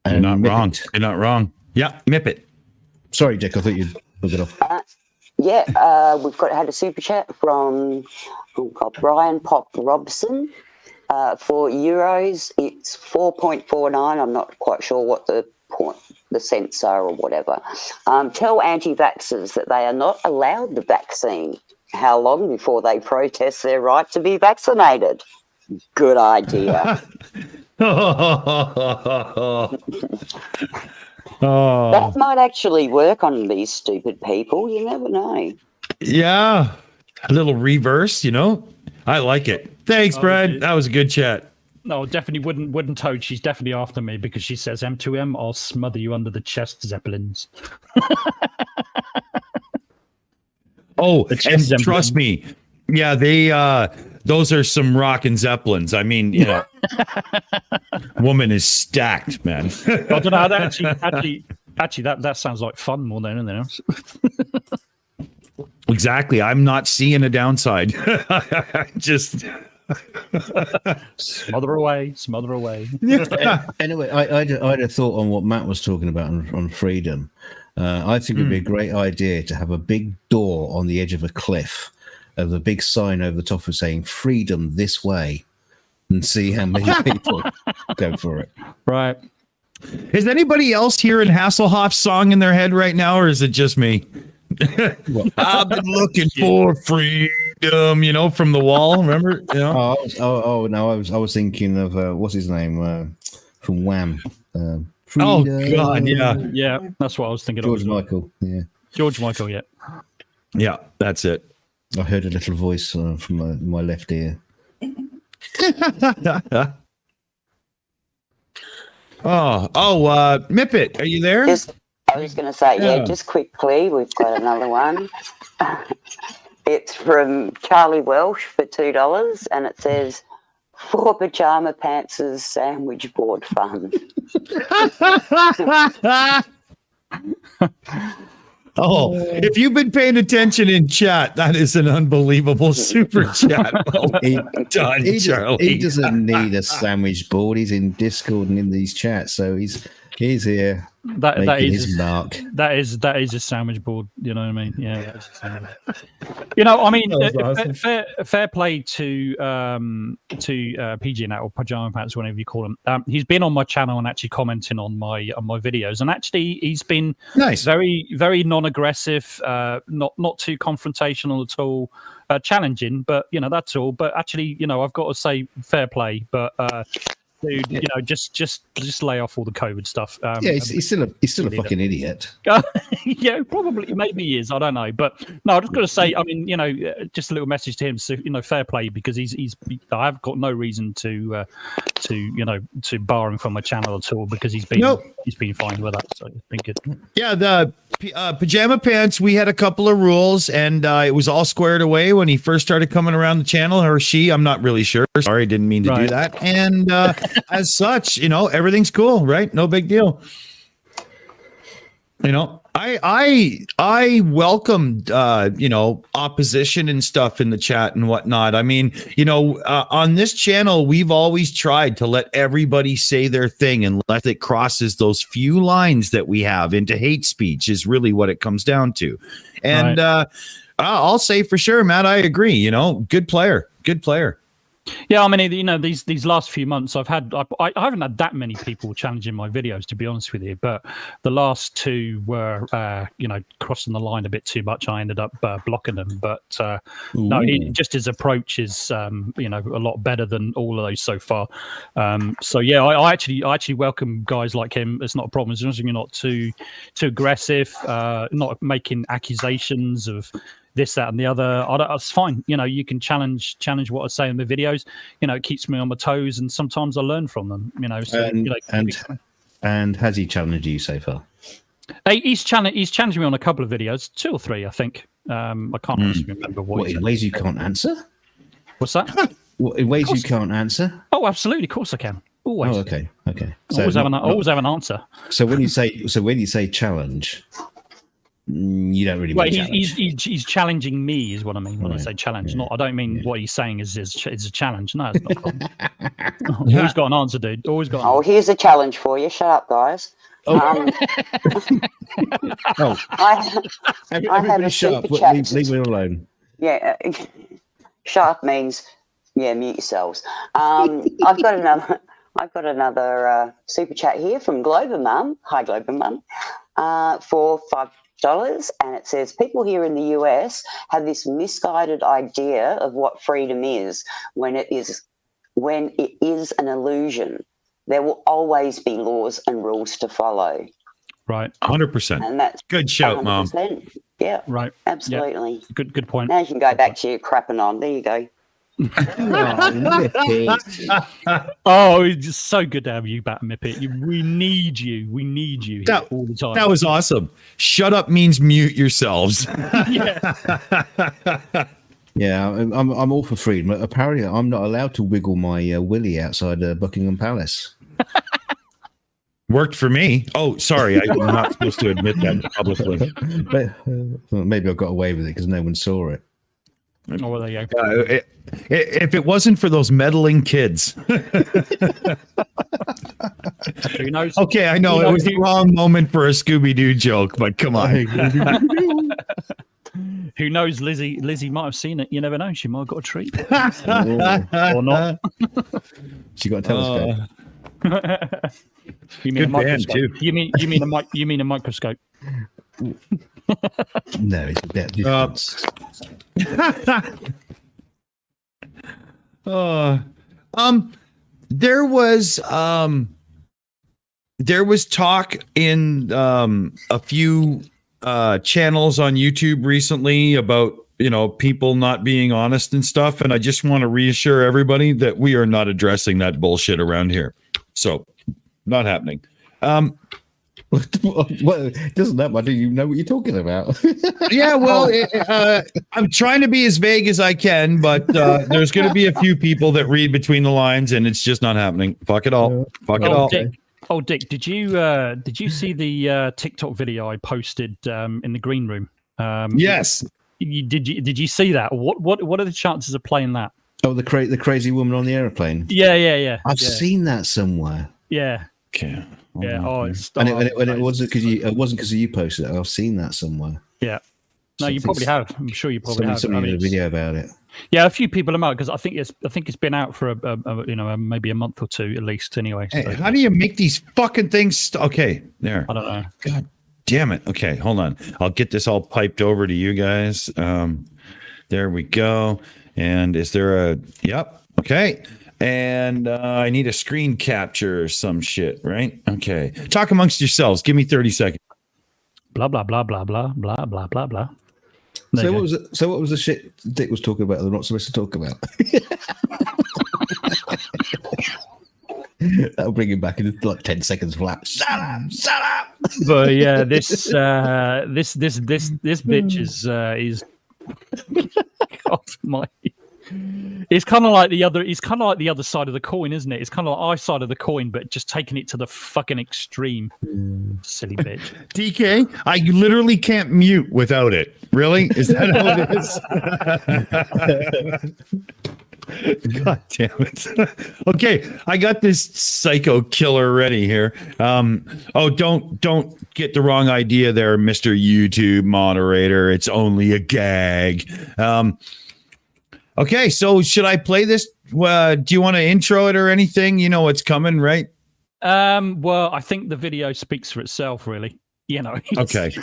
You're not wrong. You're not wrong. Yeah, Mipet. Sorry, Dick. I thought you'd look it off. We've had a super chat from Brian Pop Robson. For euros, it's 4.49. I'm not quite sure what the cents are or whatever. Tell anti-vaxxers that they are not allowed the vaccine. How long before they protest their right to be vaccinated? Good idea. That might actually work on these stupid people. You never know. Yeah. A little reverse, I like it. Thanks, Brad. That was a good chat. No, definitely wouldn't Toad. She's definitely after me because she says, M2M, I'll smother you under the chest, Zeppelins. And trust me. Yeah, they those are some rockin' Zeppelins. I mean, woman is stacked, man. I don't know. Actually, that sounds like fun more than anything else. Exactly. I'm not seeing a downside. Just smother away. Anyway, I'd have thought on what Matt was talking about on freedom. I think it'd be a great idea to have a big door on the edge of a cliff, of a big sign over the top of saying "Freedom this way," and see how many people go for it. Right. Is anybody else hearing Hasselhoff's song in their head right now, or is it just me? I've been looking for freedom, from The Wall. Remember? No, I was thinking of what's his name from Wham. Oh God, yeah, that's what I was thinking. George Michael, yeah. George Michael, yeah. Yeah, that's it. I heard a little voice from my left ear. Mipet, are you there? I was going to say, just quickly, we've got another one. It's from Charlie Welsh for $2, and it says, "For Pajama Pants' Sandwich Board Fund." If you've been paying attention in chat, that is an unbelievable super chat. Well done, Charlie. He doesn't need a sandwich board. He's in Discord and in these chats, so he's here. That is his mark. That is a sandwich board. You know what I mean? Yeah. That is a sandwich. You know, I mean, awesome. fair play to PG Nat or Pajama Pants, whatever you call him. He's been on my channel and actually commenting on my videos, and actually he's been nice, very very non-aggressive, not too confrontational at all, challenging. But you know, that's all. But actually, you know, I've got to say fair play. But dude, you know, just lay off all the COVID stuff. He's still a fucking idiot. Yeah, probably, maybe he is. I don't know, but no, I'm just going to say. I mean, you know, just a little message to him. So, you know, fair play, because I've got no reason to bar him from my channel at all, because he's been fine with that. So it's been good. Yeah, the Pajama Pants, we had a couple of rules, and it was all squared away when he first started coming around the channel, or she, I'm not really sure. Sorry, didn't mean to do that. And as such, you know, everything's cool, right? No big deal. You know, I welcomed opposition and stuff in the chat and whatnot. I mean, you know, on this channel, we've always tried to let everybody say their thing, unless it crosses those few lines that we have into hate speech, is really what it comes down to. And I'll say for sure, Matt, I agree. You know, good player. Yeah, I mean, you know, these last few months, I haven't had that many people challenging my videos, to be honest with you. But the last two were, crossing the line a bit too much. I ended up blocking them. But no, his approach is, a lot better than all of those so far. So yeah, I actually welcome guys like him. It's not a problem as long as you're not too aggressive, not making accusations of this, that, and the other. It's fine. You know, you can challenge what I say in the videos. You know, it keeps me on my toes, and sometimes I learn from them. You know, so, and has he challenged you so far? He's challenged me on a couple of videos, 2 or 3, I think. I can't honestly remember what. In ways you can't answer? What's that? In ways you can't answer? Oh, absolutely, of course I can. Always. Oh, okay. So always have an answer. So when you say challenge, you don't really. Well, he's challenging me, is what I mean when I say challenge. I don't mean what he's saying is a challenge. No, it's not a problem. Always got an answer, dude. Always got. Oh, here's a challenge for you. Shut up, guys. I have a super chat. Leave me alone. Yeah, shut up means mute yourselves. I've got another super chat here from Glober Mum. Hi, Glober Mum. For $5, and it says, people here in the US have this misguided idea of what freedom is when it is an illusion. There will always be laws and rules to follow. Right, 100%. And that's good shout, 100%. Mom. Yeah, right, absolutely. Yeah. Good point. Now you can go back to your crapping on. There you go. Oh, it's just so good to have you back, Mipet. We need you. We need you here all the time. That was awesome. Shut up means mute yourselves. Yeah, I'm all for freedom. Apparently, I'm not allowed to wiggle my willy outside Buckingham Palace. Worked for me. Oh, sorry, I'm not supposed to admit that publicly. But, maybe I got away with it because no one saw it. Oh, well, there you go. If it wasn't for those meddling kids. Who knows? Okay, I know it was the wrong moment for a Scooby-Doo joke, but come on. Who knows? Lizzie might have seen it. You never know. She might have got a treat. Or not. She got a telescope. You mean good a microscope? Too. You mean a microscope? No, it's a bit different. There was talk in a few channels on YouTube recently about people not being honest and stuff, and I just want to reassure everybody that we are not addressing that bullshit around here. So not happening. Well, it doesn't that much. You know what you're talking about. Yeah, well, I'm trying to be as vague as I can, but there's going to be a few people that read between the lines, and it's just not happening. Fuck it all. Fuck it all. Dick, did you see the TikTok video I posted in the green room? Yes. Did you see that? What are the chances of playing that? Oh, the crazy woman on the airplane. Yeah. I've seen that somewhere. Yeah. Okay. Yeah. Oh, and it wasn't because you posted it. I've seen that somewhere. Yeah. No, you probably have. I'm sure you probably have. Somebody made a video about it. Yeah, a few people have, because I think it's been out for maybe a month or two at least. Anyway. So. Hey, how do you make these fucking things? Okay, there. I don't know. God damn it. Okay, hold on. I'll get this all piped over to you guys. There we go. And is there a? Yep. Okay. And I need a screen capture or some shit, right? Okay. Talk amongst yourselves. Give me 30 seconds. Blah blah blah blah blah blah blah blah blah. So what was the shit Dick was talking about that we're not supposed to talk about? That'll bring him back in like 10 seconds flat. Shut up! But yeah, this bitch is God my. It's kind of like the other. It's kind of like the other side of the coin, isn't it? It's kind of like our side of the coin, but just taking it to the fucking extreme. Silly bitch. DK, I literally can't mute without it. Really? Is that how it is? God damn it. Okay, I got this psycho killer ready here. Don't get the wrong idea there, Mr. YouTube moderator. It's only a gag. Okay, so should I play this? Do you want to intro it or anything? You know what's coming, right? Well, I think the video speaks for itself, really. Okay.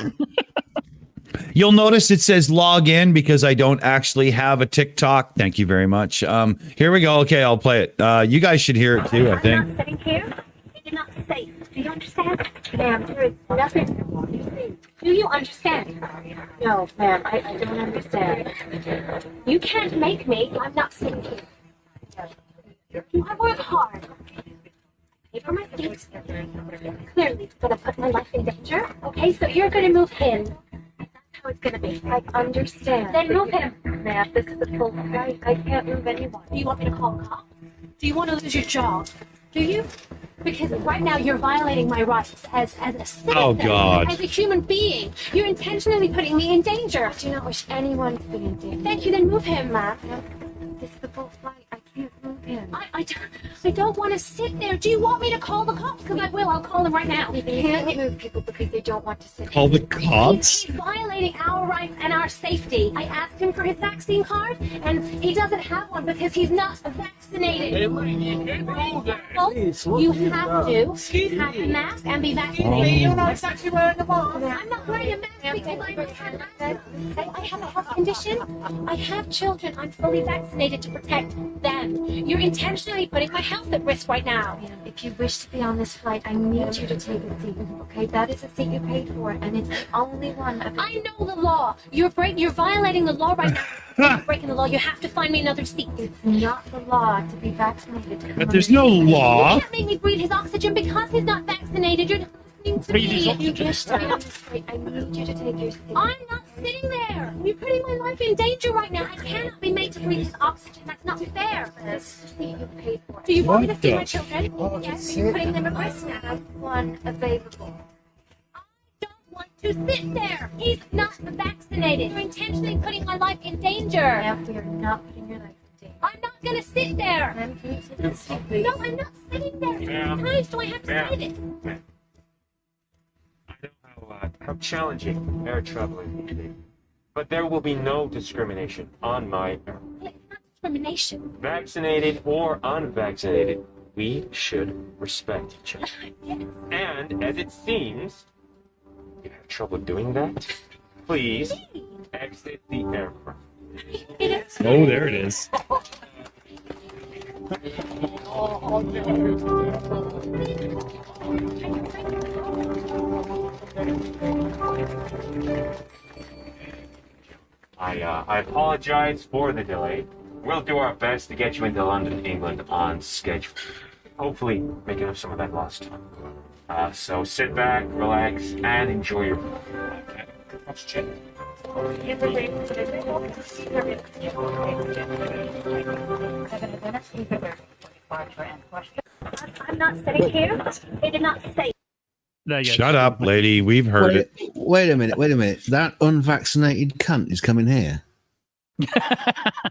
You'll notice it says log in because I don't actually have a TikTok. Thank you very much. Here we go. Okay, I'll play it. You guys should hear it too, I think. I'm not sitting here. You're not safe. Do you understand? Ma'am, there is nothing you see. Do you understand? No, ma'am, I don't understand. You can't make me. I'm not sitting here. I work hard. Pay for my feet. Clearly, it's going to put my life in danger. Okay, so you're going to move him. That's how it's going to be. I understand. Then move him. Ma'am, this is a full flight. I can't move anyone. Do you want me to call a cop? Do you want to lose your job? Do you? Because right now you're violating my rights as a citizen, as a human being. You're intentionally putting me in danger. I do not wish anyone to be in danger. Thank you, then move him, ma'am. This is the full flight. I can't move him. I don't want to sit there. Do you want me to call the cops? Because I will. I'll call them right now. You can't move people because they don't want to sit there. Call the cops? He's violating our rights and our safety. I asked him for his vaccine card, and he doesn't have one because he's not vaccinated. You have to have a mask and be vaccinated. You're not actually wearing a mask. I'm not wearing a mask because I have a health condition. I have children. I'm fully vaccinated to protect them. You're intentionally putting my health at risk right now. If you wish to be on this flight, I need you to take a seat. Okay, that is a seat you paid for, and it's the only one. I know the law. You're violating the law right now. You're breaking the law. You have to find me another seat. It's not the law to be vaccinated. But there's no law. You can't make me breathe his oxygen because he's not vaccinated. You're not listening to me. If you wish to be on this flight, I need you to take your seat. I'm not sitting there. You're putting my life in danger right now. I cannot be made to breathe his oxygen. That's not fair. This is the seat you paid for. Do you want me to see my children? Yes, you're putting them at risk now. I have one available. To sit there. He's not vaccinated. You're intentionally putting my life in danger. Ma'am, we are not putting your life in danger. I'm not going to sit there. Ma'am, can you sit in the seat, please? No, I'm not sitting there. How many times do I have to say this? I know how challenging air traveling can be, but there will be no discrimination on my airplane. It's not discrimination. Vaccinated or unvaccinated, we should respect each other. Yes. And as it seems, you have trouble doing that, please exit the aircraft. Oh, there it is. I apologize for the delay. We'll do our best to get you into London, England on schedule. hopefully making up some of that lost time. So sit back, relax, and enjoy your Let's check. I'm not sitting here. They did not say. There you go. Shut up, lady. We've heard it. Wait a minute. That unvaccinated cunt is coming here.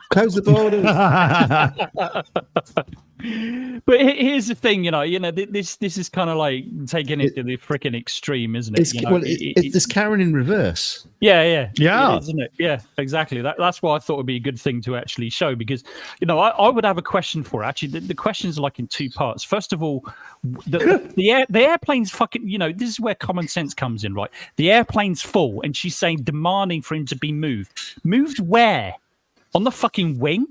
Close the borders. But here's the thing, this is kind of like taking it to the freaking extreme, isn't it? It's Karen in reverse. Yeah. Yeah. It is, isn't it? Yeah, exactly. That's why I thought it would be a good thing to actually show, because, I would have a question for her. Actually, the question's like in two parts. First of all, the airplane's fucking, this is where common sense comes in, right? The airplane's full, and she's saying, demanding for him to be moved. Moved where? On the fucking wing?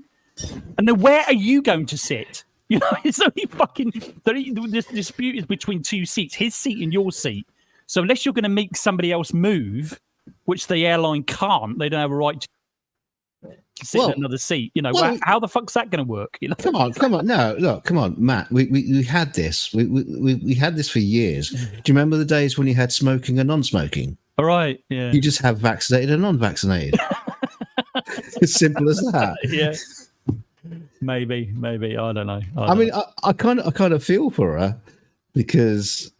And then where are you going to sit? It's only fucking. This dispute is between two seats, his seat and your seat. So unless you're going to make somebody else move, which the airline can't, they don't have a right to sit in another seat. How the fuck's that going to work? Come on. No, look, come on, Matt. We had this. We had this for years. Do you remember the days when you had smoking and non-smoking? All right. Yeah. You just have vaccinated and non-vaccinated. As simple as that. Yeah. Maybe. I don't know. I kind of feel for her because,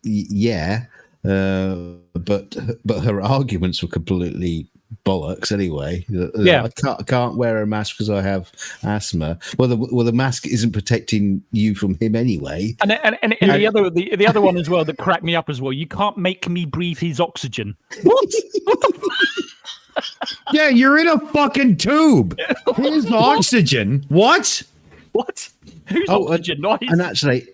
but her arguments were completely bollocks anyway. Yeah, I can't wear a mask because I have asthma. Well, the mask isn't protecting you from him anyway. And the other one as well that cracked me up as well. You can't make me breathe his oxygen. What? Yeah, you're in a fucking tube. His oxygen. What? What? Who's oxygen? And actually,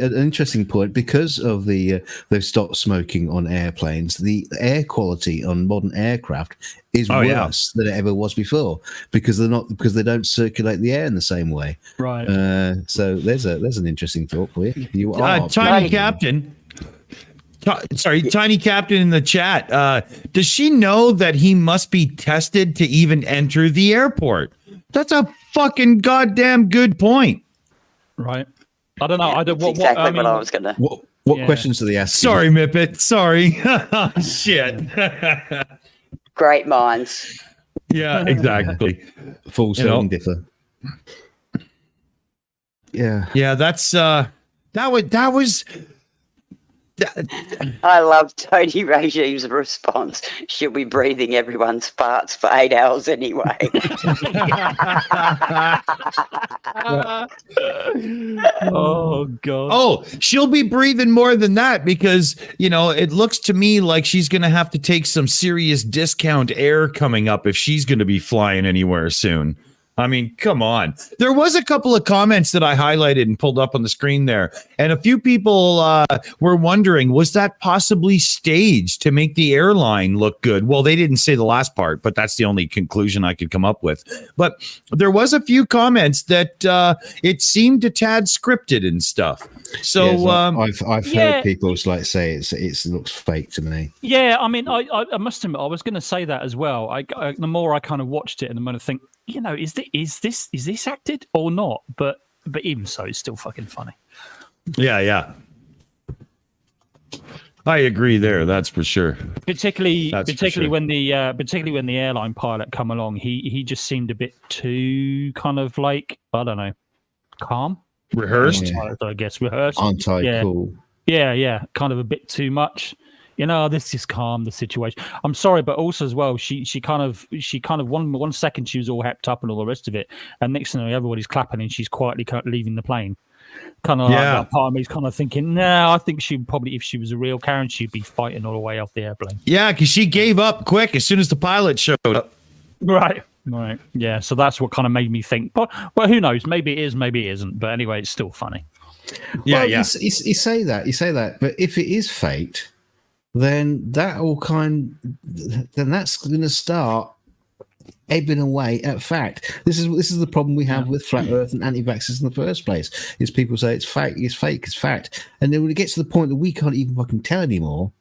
an interesting point, because of they've stopped smoking on airplanes. The air quality on modern aircraft is worse than it ever was before because they don't circulate the air in the same way. Right. So there's an interesting thought for you. You are Tiny Captain. Tiny Captain in the chat. Does she know that he must be tested to even enter the airport? That's a fucking goddamn good point. Right. I don't know. Yeah, I don't. what I was gonna. What questions do they ask? Sorry, Mipet. Sorry. Shit. Great minds. Yeah, exactly. Full selling differ. Yeah. Yeah, that's that was. I love Tony Regime's response. She'll be breathing everyone's farts for 8 hours anyway. Oh God. Oh, she'll be breathing more than that because, it looks to me like she's going to have to take some serious discount air coming up if she's going to be flying anywhere soon. I mean, come on. There was a couple of comments that I highlighted and pulled up on the screen there. And a few people were wondering, was that possibly staged to make the airline look good? Well, they didn't say the last part, but that's the only conclusion I could come up with. But there was a few comments that it seemed a tad scripted and stuff. So yes, I've heard people say it looks fake to me. Yeah, I mean, I must admit, I was going to say that as well. The more I kind of watched it, and the more I think, is this acted or not? But even so, it's still fucking funny. Yeah. I agree there. That's for sure. Particularly when the airline pilot come along, he just seemed a bit too kind of like, I don't know, calm, rehearsed. I guess rehearsed. Cool. Yeah, kind of a bit too much. This is calm the situation. I'm sorry, but also as well, she kind of one second she was all hepped up and all the rest of it, and next thing you know, everybody's clapping and she's quietly leaving the plane. Kind of like that part of me is kind of thinking, no, I think she probably, if she was a real Karen, she'd be fighting all the way off the airplane. Yeah, because she gave up quick as soon as the pilot showed up. Right. Yeah. So that's what kind of made me think. But who knows? Maybe it is, maybe it isn't. But anyway, it's still funny. Yeah. You say that, but if it is faked, then that's going to start ebbing away at fact. This is the problem we have with flat Earth and anti-vaxxers in the first place. Is people say it's fake, it's fact, and then when it gets to the point that we can't even fucking tell anymore,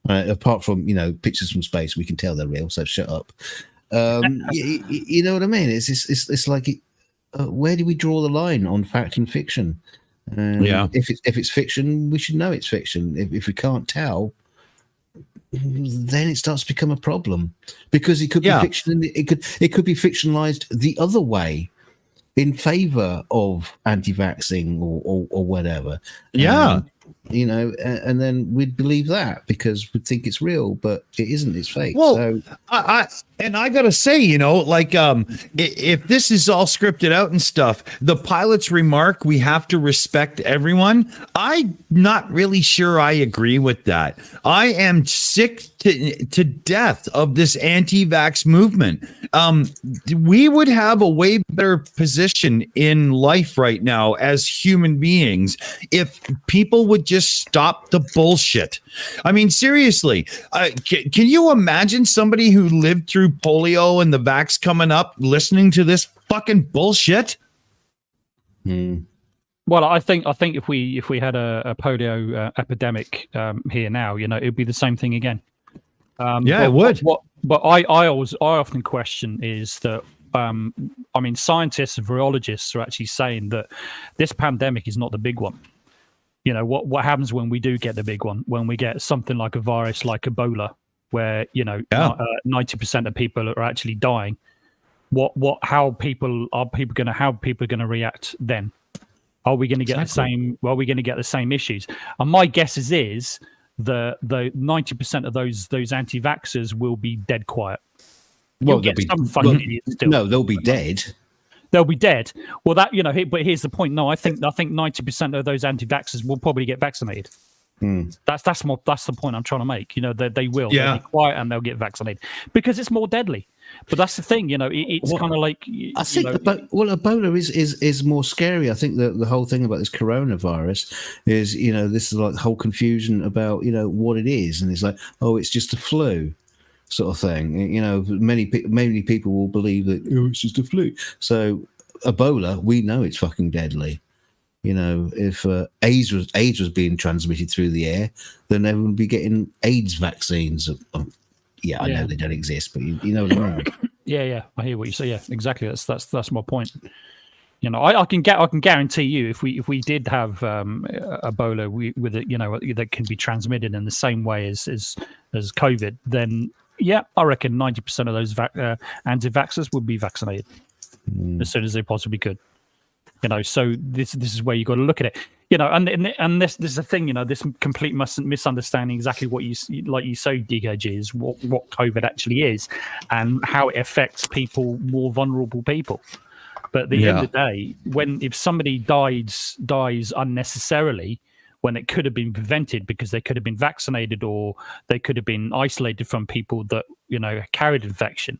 apart from pictures from space, we can tell they're real. So shut up. You know what I mean? It's like, where do we draw the line on fact and fiction? Yeah. If it's fiction, we should know it's fiction. If we can't tell, then it starts to become a problem, because it could be fiction. It could be fictionalized the other way, in favor of anti-vaxxing or whatever. Yeah. And then we'd believe that because we'd think it's real, but it isn't. It's fake. Well, so I gotta say, if this is all scripted out and stuff, the pilot's remark, we have to respect everyone. I'm not really sure I agree with that. I am sick to death of this anti-vax movement. We would have a way better position in life right now as human beings if people would just stop the bullshit. I mean, seriously, can you imagine somebody who lived through polio and the vax coming up listening to this fucking bullshit? Well, I think if we had a polio epidemic here now, it'd be the same thing again. It would. But I often question is that scientists and virologists are actually saying that this pandemic is not the big one. What happens when we do get the big one, when we get something like a virus like Ebola, where 90% of people are actually dying. How people are going to react then? Are we going to get the same? Are we going to get the same issues? And my guess is the 90% of those anti-vaxxers will be dead quiet. Well, they'll be dead. They'll be dead. Well, but here's the point. No, I think 90% of those anti-vaxxers will probably get vaccinated. That's the point I'm trying to make. They will. They'll be quiet and they'll get vaccinated because it's more deadly. But that's the thing. It's kind of like I think. Ebola is more scary. I think the whole thing about this coronavirus is this is like the whole confusion about what it is, and it's like, oh, it's just a flu sort of thing. Many people will believe that it's just a flu. So Ebola, we know it's fucking deadly. If AIDS was being transmitted through the air, then everyone would be getting AIDS vaccines. I know they don't exist, but you know what I mean. Yeah, I hear what you say. Yeah, exactly. That's my point. I can guarantee you, if we did have Ebola with it, that can be transmitted in the same way as COVID, then I reckon 90% of those anti-vaxxers would be vaccinated as soon as they possibly could. So this is where you got to look at it. And this is the thing. This complete misunderstanding exactly what you say, DKG, is what COVID actually is and how it affects people, more vulnerable people. But at the end of the day, if somebody dies unnecessarily, when it could have been prevented because they could have been vaccinated or they could have been isolated from people that carried infection,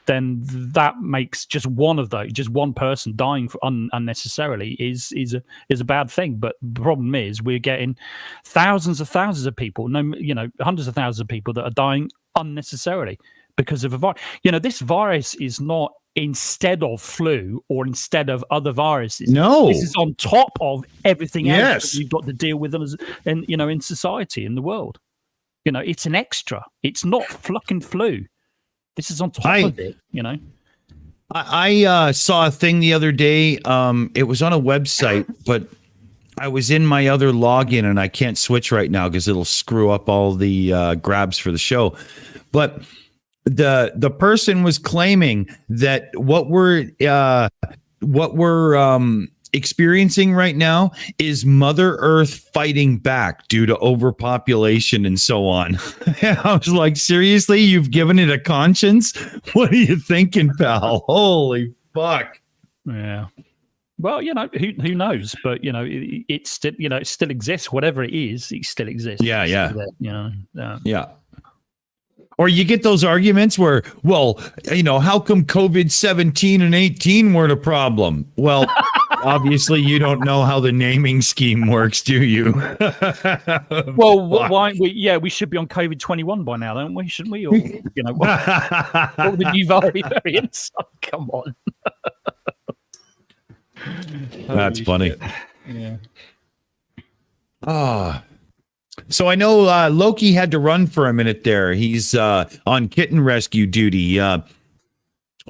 then that makes just one person dying unnecessarily is a bad thing. But the problem is we're getting thousands of people, hundreds of thousands of people that are dying unnecessarily because of a virus. This virus is not instead of flu or instead of other viruses. No, this is on top of everything else that we've got to deal with in society, in the world. It's an extra. It's not fucking flu. This is on top of it, I saw a thing the other day. It was on a website, but I was in my other login and I can't switch right now because it'll screw up all the grabs for the show. But the person was claiming that what we're experiencing right now is Mother Earth fighting back due to overpopulation and so on. I was like, seriously, you've given it a conscience? What are you thinking, pal? Holy fuck. Yeah. Well, who knows? But it still it still exists. Whatever it is, it still exists. Yeah. Yeah. Or you get those arguments where, well, how come COVID-17 and 18 weren't a problem? Well, obviously you don't know how the naming scheme works, do you? Well, why? We should be on COVID-21 by now, don't we? Shouldn't we? Or what the new variants? Oh, come on. That's funny. Yeah. So I know Loki had to run for a minute there. He's on kitten rescue duty.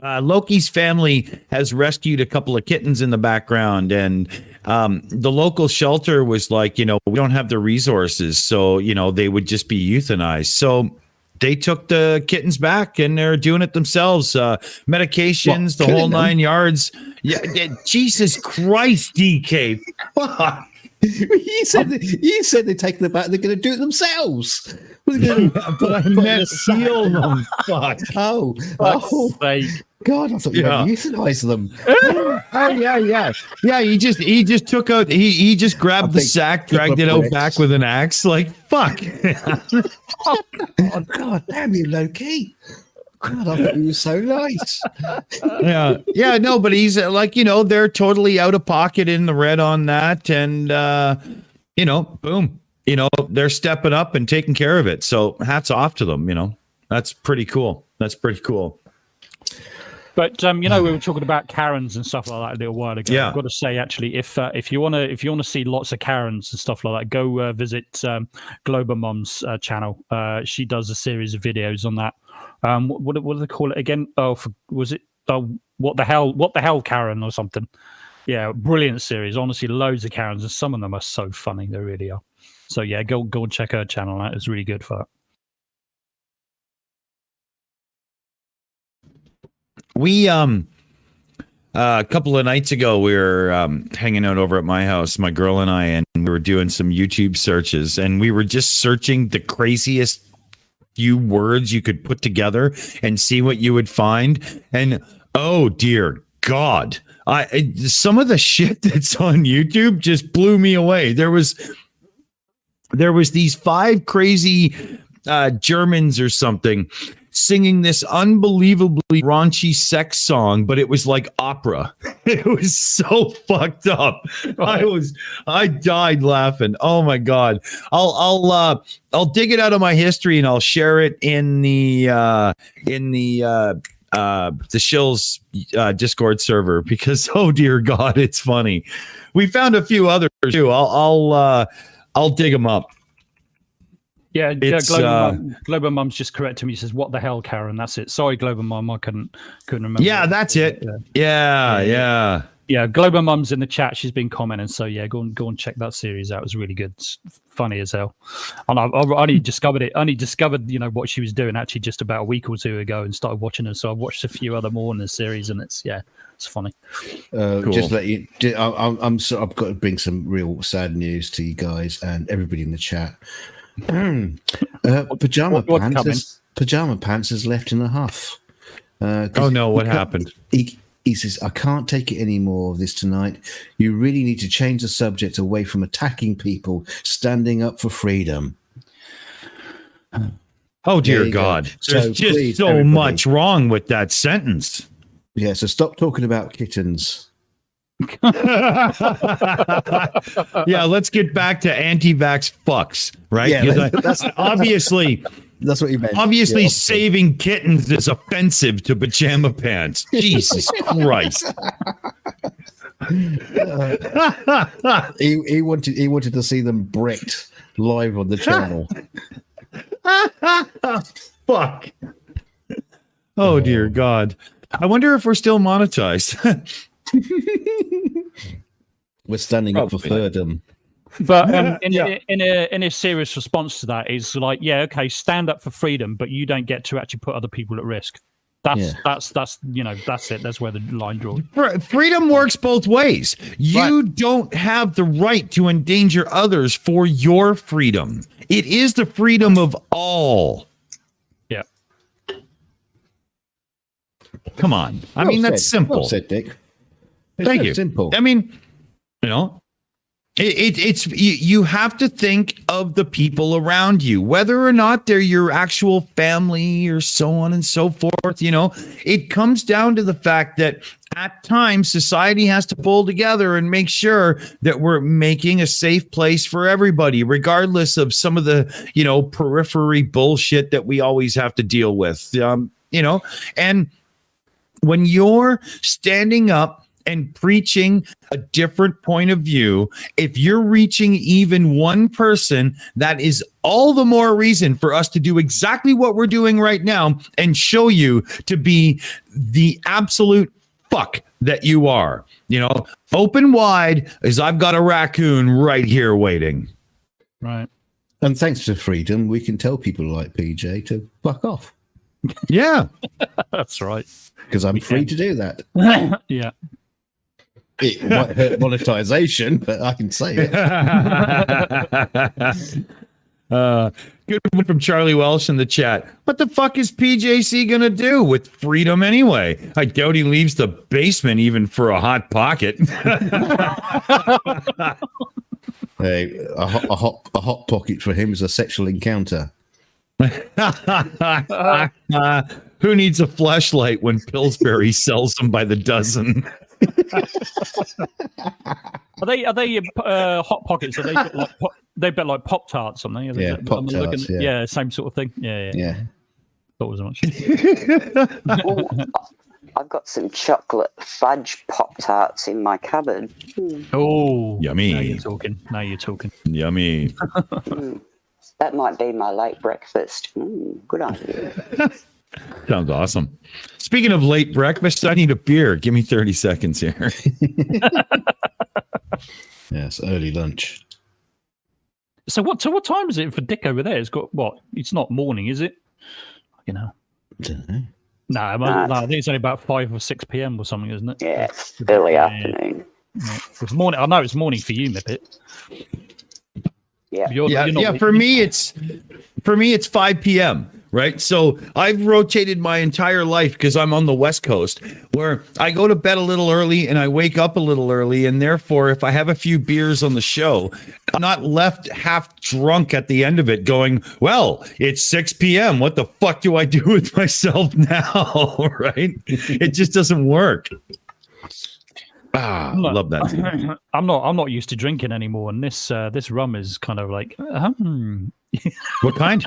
Loki's family has rescued a couple of kittens in the background, and the local shelter was like, we don't have the resources, so they would just be euthanized. So they took the kittens back and they're doing it themselves. Medications, the whole 9 yards. Yeah, Jesus Christ, DK. Fuck. You said they take them back. They're going to do it themselves. But I meant seal them. Fuck. Oh, Sake. God! I thought you were euthanize them. Yeah. He just took out. He just grabbed the sack, dragged it out back with an axe. Like fuck. Oh God, damn you, Loki. God, I thought you were so nice. Yeah. No, but he's like, they're totally out of pocket in the red on that, and boom, they're stepping up and taking care of it. So hats off to them. That's pretty cool. But we were talking about Karens and stuff like that a little while ago. Yeah. I've got to say, actually, if you want to see lots of Karens and stuff like that, go visit Glober Mom's channel. She does a series of videos on that. What do they call it again? Was it what the hell Karen or something? Yeah, brilliant series. Honestly, loads of Karens, and some of them are so funny. They really are. So yeah, go and check her channel out. It's really good for that. We a couple of nights ago we were hanging out over at my house, my girl and I, and we were doing some YouTube searches, and we were just searching the craziest few words you could put together and see what you would find. And oh dear God, some of the shit that's on YouTube just blew me away. There was these 5 crazy Germans or something singing this unbelievably raunchy sex song, but it was like opera. It was so fucked up. I died laughing. Oh my God. I'll dig it out of my history and I'll share it in the Shills Discord server, because oh dear God, it's funny. We found a few others too. I'll dig them up. Yeah, Glober Mum's just corrected me. He says, "What the hell, Karen?" That's it. Sorry, Glober Mum, I couldn't remember. Yeah, that's it. Yeah. Glober Mum's in the chat. She's been commenting. So yeah, go and check that series out. It was really good. It's funny as hell. And I only discovered it. What she was doing actually just about a week or two ago, and started watching her. So I've watched a few other more in the series, and it's funny. Cool. Just let you. I've got to bring some real sad news to you guys and everybody in the chat. Pajama Pants has left in a huff. Oh no, what happened? He says, I can't take it any more of this tonight. You really need to change the subject away from attacking people, standing up for freedom. Oh dear God. There's just so much wrong with that sentence. Yeah, so stop talking about kittens. Yeah, let's get back to anti-vax fucks, right? Yeah, obviously that's what you meant. Obviously, saving kittens is offensive to pajama pants. Jesus Christ! He wanted to see them bricked live on the channel. Fuck! Oh dear God! I wonder if we're still monetized. We're standing up for freedom. But in a serious response to that is like, okay, stand up for freedom, but you don't get to actually put other people at risk. That's it. That's where the line draws. Freedom works both ways. You don't have the right to endanger others for your freedom. It is the freedom of all. Yeah. Come on. I mean, that's simple. Well said, Dick. Thank you. Simple. I mean, it's you have to think of the people around you, whether or not they're your actual family or so on and so forth. It comes down to the fact that at times society has to pull together and make sure that we're making a safe place for everybody, regardless of some of the, periphery bullshit that we always have to deal with. And when you're standing up and preaching a different point of view, if you're reaching even one person, that is all the more reason for us to do exactly what we're doing right now and show you to be the absolute fuck that you are. Open wide as I've got a raccoon right here waiting. Right. And thanks to freedom, we can tell people like PJ to fuck off. Yeah. That's right. Because I'm free to do that. Yeah. It might hurt monetization, but I can say it. Good one from Charlie Welsh in the chat. What the fuck is PJC gonna do with freedom anyway? I doubt he leaves the basement even for a hot pocket. Hey, a hot pocket for him is a sexual encounter. Who needs a flashlight when Pillsbury sells them by the dozen? Are they hot pockets? Are they a bit like Pop Tarts, something? Yeah, Pop Tarts. Yeah, same sort of thing. Yeah. Thought as much. Oh, I've got some chocolate fudge Pop Tarts in my cupboard. Oh, yummy! Now you're talking. Yummy. That might be my late breakfast. Good idea. Sounds awesome. Speaking of late breakfast, I need a beer. Give me 30 seconds here. Yes, early lunch. So what time is it for Dick over there? It's got what? It's not morning, is it? I don't know. No, I think it's only about 5 or 6 p.m. or something, isn't it? Yeah, it's early afternoon. Yeah. It's morning. I know it's morning for you, Mipet. Yeah. For me, it's 5 p.m. Right. So I've rotated my entire life because I'm on the West Coast where I go to bed a little early and I wake up a little early. And therefore, if I have a few beers on the show, I'm not left half drunk at the end of it going, well, it's 6 p.m. What the fuck do I do with myself now? Right. It just doesn't work. Love that. I'm not used to drinking anymore. And this rum is kind of like, What kind?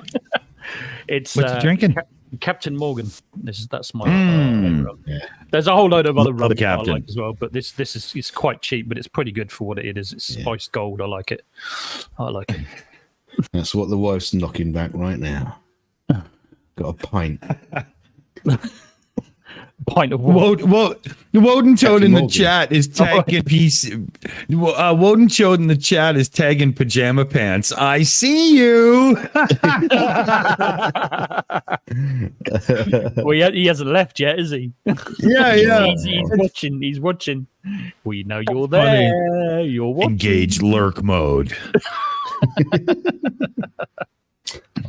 It's what you drinking? Captain Morgan. That's my rum. Yeah. There's a whole load of other rum that I like as well, but this is it's quite cheap, but it's pretty good for what it is. It's spiced gold. I like it. That's what the wife's knocking back right now. Got a pint. Pint of water. Woden Toad in the chat is tagging Woden Toad in the chat is tagging pajama pants. I see you. Well, he hasn't left yet, is he? Yeah. He's watching. We know you're there. Funny. You're watching. Engage lurk mode.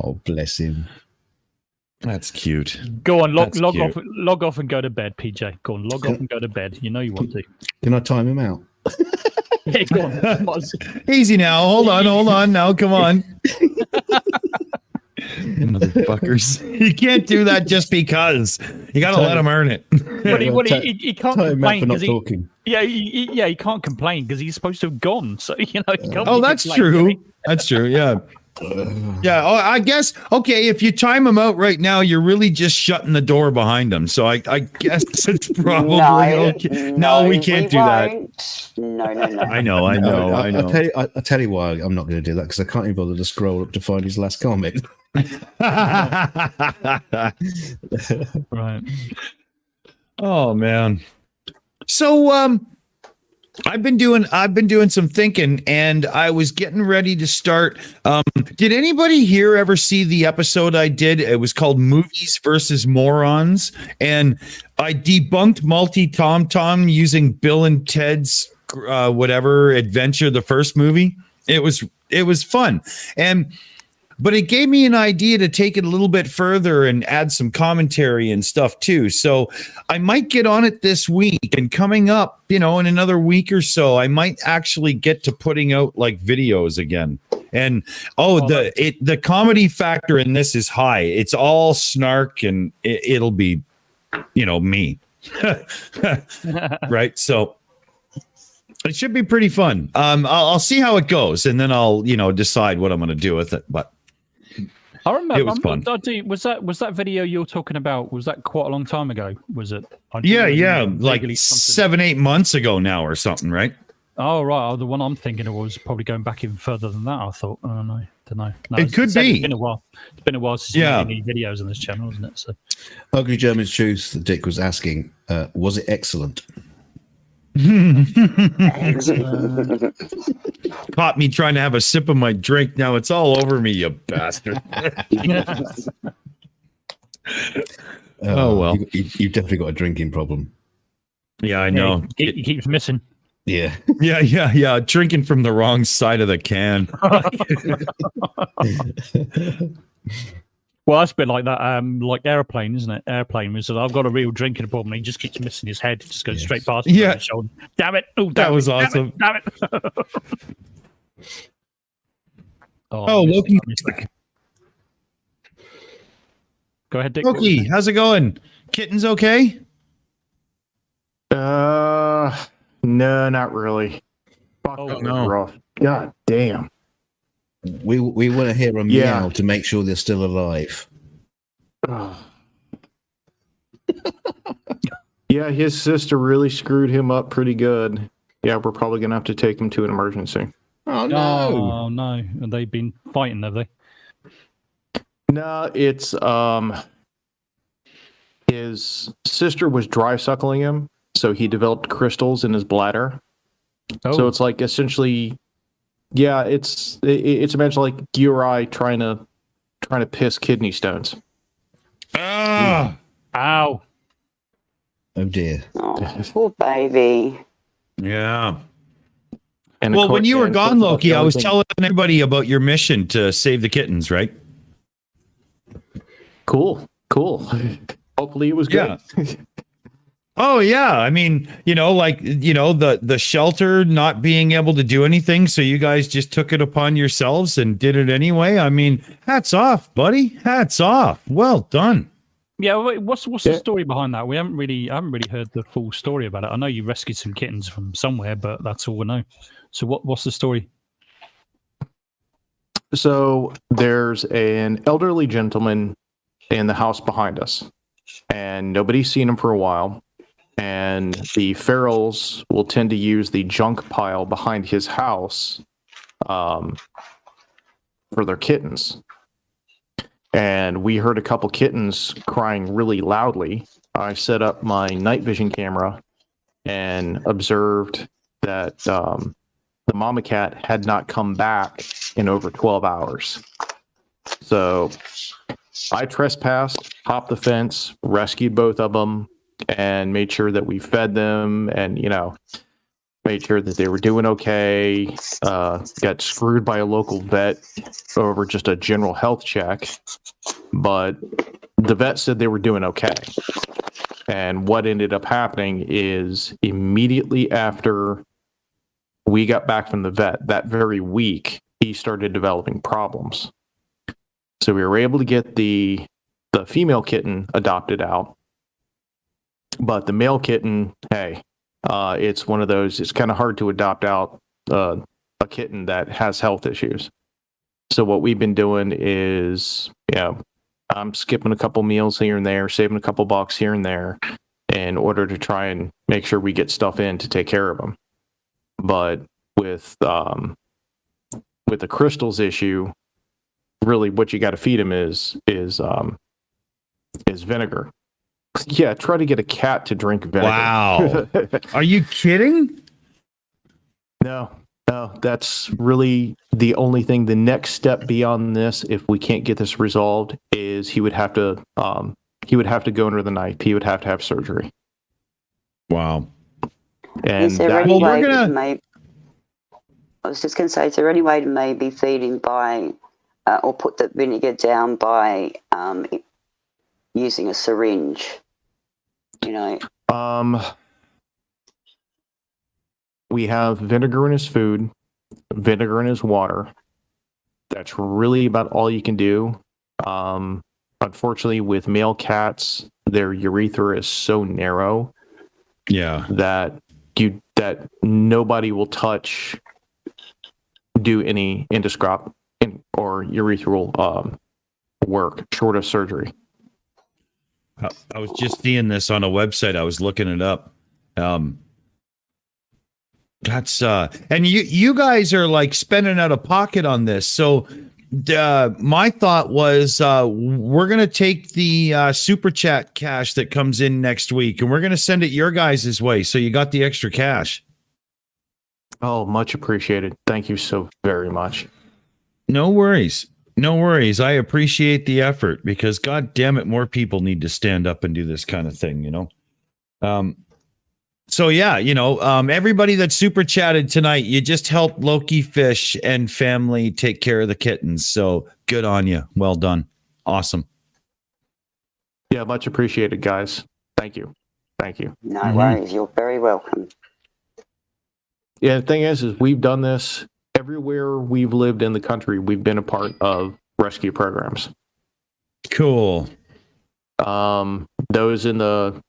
Oh, bless him. That's cute. Go on, log off and go to bed, PJ. Go on, log off and go to bed. You know you want to. Can I time him out? Yeah, go on. Easy now. Hold on. Now, come on. Motherfuckers. You can't do that just because. You got to let him earn it. But he can't complain because talking. he can't complain because he's supposed to have gone. So, he can't that's true. That's true, yeah. I guess, okay, if you time him out right now, you're really just shutting the door behind him. So I guess it's probably okay. No, we can't do that. No. I know. I'll tell you why I'm not going to do that, because I can't even bother to scroll up to find his last comment. Right. Oh, man. So, I've been doing some thinking, and I was getting ready to start. Did anybody here ever see the episode I did? It was called Movies versus Morons, and I debunked multi-tom-tom using Bill and Ted's whatever adventure, the first movie. It was fun, but it gave me an idea to take it a little bit further and add some commentary and stuff too. So I might get on it this week, and coming up, in another week or so, I might actually get to putting out like videos again. And the comedy factor in this is high. It's all snark, and it'll be, me. Right. So it should be pretty fun. I'll see how it goes, and then I'll, decide what I'm going to do with it. But I remember it was fun. Was that video you're talking about? Was that quite a long time ago? Was it? Yeah, like 7-8 months ago now or something, right? Oh right, the one I'm thinking of was probably going back even further than that. I thought. I don't know. Don't know. No, It could be. It's been a while. It's been a while since you made any videos on this channel, isn't it? So, Ugly German's Truth, Dick was asking, was it excellent? Caught me trying to have a sip of my drink. Now it's all over me, you bastard. Oh, well. You've definitely got a drinking problem. Yeah, I know. He keeps missing. Yeah. Yeah. Drinking from the wrong side of the can. Well, that's a bit like that, like Airplane, isn't it? Airplane was, I've got a real drinking problem. He just keeps missing his head. It just goes straight past him. Yeah. Damn it. Oh, that was awesome. Damn it. Oh, Loki. Go ahead, Dick. Loki, how's it going? Kitten's okay? No, not really. Fuck, Oh, that was no. rough. God damn. We want to hear a meow to make sure they're still alive. Yeah, his sister really screwed him up pretty good. Yeah, we're probably gonna have to take him to an emergency. Oh no! Oh no! Have they been fighting? Have they? No, it's his sister was dry suckling him, so he developed crystals in his bladder. Oh. So it's like essentially, yeah, it's eventually like you or I trying to piss kidney stones. Ah! Ow! Oh dear! Oh, poor baby. Yeah. And Well, when you were gone, Loki, I was telling everybody about your mission to save the kittens, right? Cool. Hopefully it was good. Oh yeah, I mean, the shelter not being able to do anything, so you guys just took it upon yourselves and did it anyway. I mean, hats off, buddy. Hats off. Well done. Yeah, what's the story behind that? I haven't really heard the full story about it. I know you rescued some kittens from somewhere, but that's all we know. So what's the story? So there's an elderly gentleman in the house behind us, and nobody's seen him for a while. And the ferals will tend to use the junk pile behind his house for their kittens. And we heard a couple kittens crying really loudly. I set up my night vision camera and observed that the mama cat had not come back in over 12 hours. So I trespassed, hopped the fence, rescued both of them, and made sure that we fed them and, made sure that they were doing okay. Got screwed by a local vet over just a general health check, but the vet said they were doing okay. And what ended up happening is immediately after we got back from the vet, that very week, he started developing problems. So we were able to get the female kitten adopted out, but the male kitten, hey, it's one of those, it's kind of hard to adopt out a kitten that has health issues. So what we've been doing is, I'm skipping a couple meals here and there, saving a couple bucks here and there in order to try and make sure we get stuff in to take care of them. But with the crystals issue, really what you got to feed him is vinegar. Yeah, try to get a cat to drink vinegar. Wow. Are you kidding? No, that's really the only thing. The next step beyond this, if we can't get this resolved, is he would have to go under the knife. He would have to have surgery. Wow. And is there any way to maybe, I was just going to say, is there any way to maybe feed him by, or put the vinegar down by using a syringe? We have vinegar in his food, vinegar in his water. That's really about all you can do. Unfortunately, with male cats, their urethra is so narrow, that nobody will touch, do any endoscope or urethral work short of surgery. I was just seeing this on a website. I was looking it up. That's and you guys are like spending out of pocket on this. So my thought was we're going to take the super chat cash that comes in next week and we're going to send it your guys' way. So you got the extra cash. Oh, much appreciated. Thank you so very much. No worries. No worries. I appreciate the effort because God damn it, more people need to stand up and do this kind of thing, you know? So yeah, everybody that super chatted tonight, you just helped Loki Fish and family take care of the kittens. So good on you. Well done. Awesome. Yeah, much appreciated, guys. Thank you. Thank you. No worries. You're very welcome. Yeah, the thing is we've done this everywhere we've lived in the country. We've been a part of rescue programs. Cool. Those in the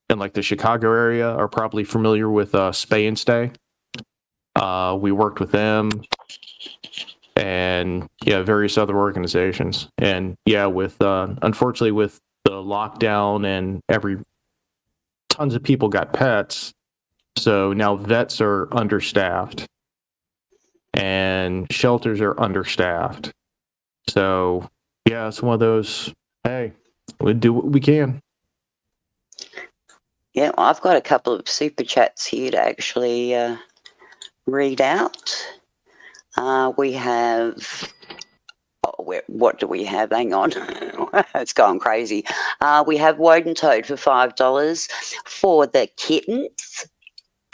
in like the Chicago area are probably familiar with Spay and Stay. We worked with them and various other organizations. And with unfortunately with the lockdown and tons of people got pets. So now vets are understaffed and shelters are understaffed. So it's one of those, hey, we'll do what we can. Yeah, I've got a couple of super chats here to actually read out. We have, what do we have? Hang on, it's going crazy. We have Woden Toad for $5 for the kittens.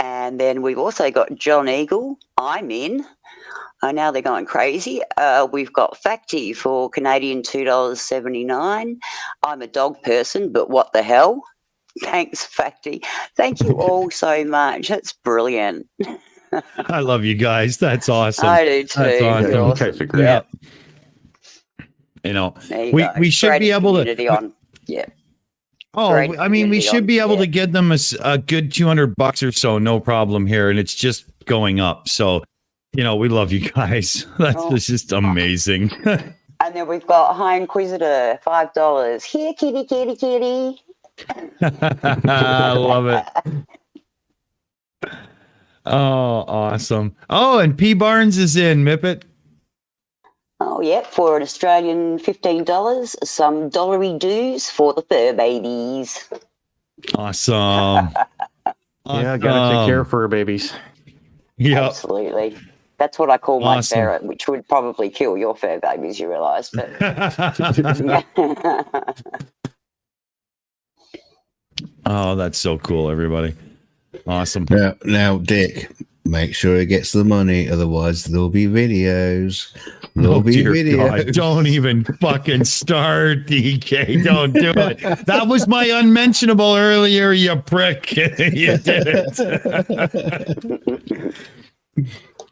And then we've also got John Eagle, I'm in. Now they're going crazy. We've got Facty for Canadian $2.79. I'm a dog person, but what the hell? Thanks, Facty. Thank you all so much. That's brilliant. I love you guys. That's awesome. I do too. That's awesome. You're awesome. Yeah. We should Great be able to. Great I mean, we should be able yeah. to get them a good $200 or so, no problem here, and it's just going up. So, we love you guys. That's just amazing. And then we've got High Inquisitor, $5. Here, kitty, kitty, kitty. I love it. Oh, awesome. Oh, and P Barnes is in, Mipet. Oh, yeah, for an Australian $15, some dollary dues for the fur babies. Awesome. Yeah, gotta take care of fur babies. Yeah, absolutely. That's what I call my ferret, which would probably kill your fur babies, you realise. But Oh, that's so cool, everybody. Awesome. Now, Dick, make sure he gets the money, otherwise there'll be videos. There'll be videos. God, don't even fucking start, DK. Don't do it. That was my unmentionable earlier, you prick. You did it.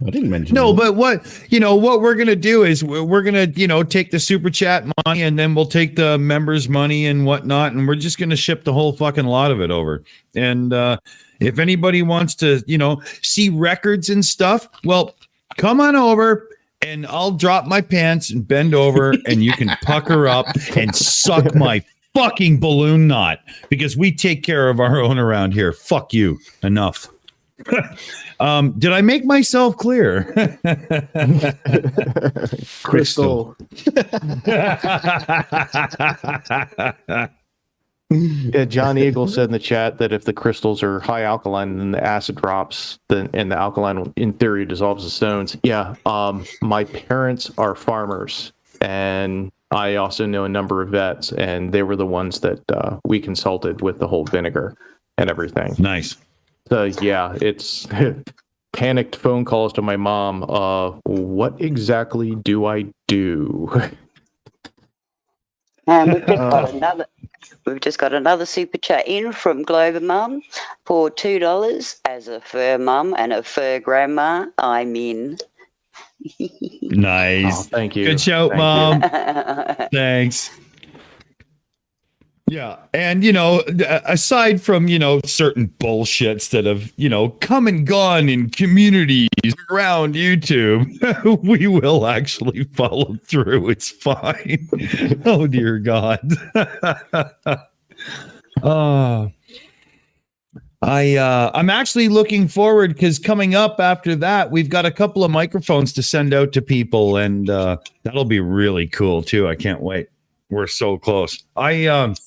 I didn't mention but what we're gonna do is we're gonna take the super chat money and then we'll take the members' money and whatnot, and we're just gonna ship the whole fucking lot of it over. And if anybody wants to see records and stuff, well, come on over and I'll drop my pants and bend over and you can pucker up and suck my fucking balloon knot, because we take care of our own around here. Fuck you. Enough. Did I make myself clear? Crystal. Yeah, John Eagle said in the chat that if the crystals are high alkaline and the acid drops, and the alkaline in theory dissolves the stones. Yeah, my parents are farmers, and I also know a number of vets, and they were the ones that we consulted with the whole vinegar and everything. Nice. So yeah, it's panicked phone calls to my mom. What exactly do I do? And we've just got another super chat in from Glover Mum for $2 as a fur mum and a fur grandma. I'm in. Nice. Oh, thank you. Good shout, Mom. Thanks. Yeah. And, aside from, certain bullshits that have, come and gone in communities around YouTube, we will actually follow through. It's fine. Oh, dear God. I'm actually looking forward because coming up after that, we've got a couple of microphones to send out to people, and that'll be really cool too. I can't wait. We're so close. I have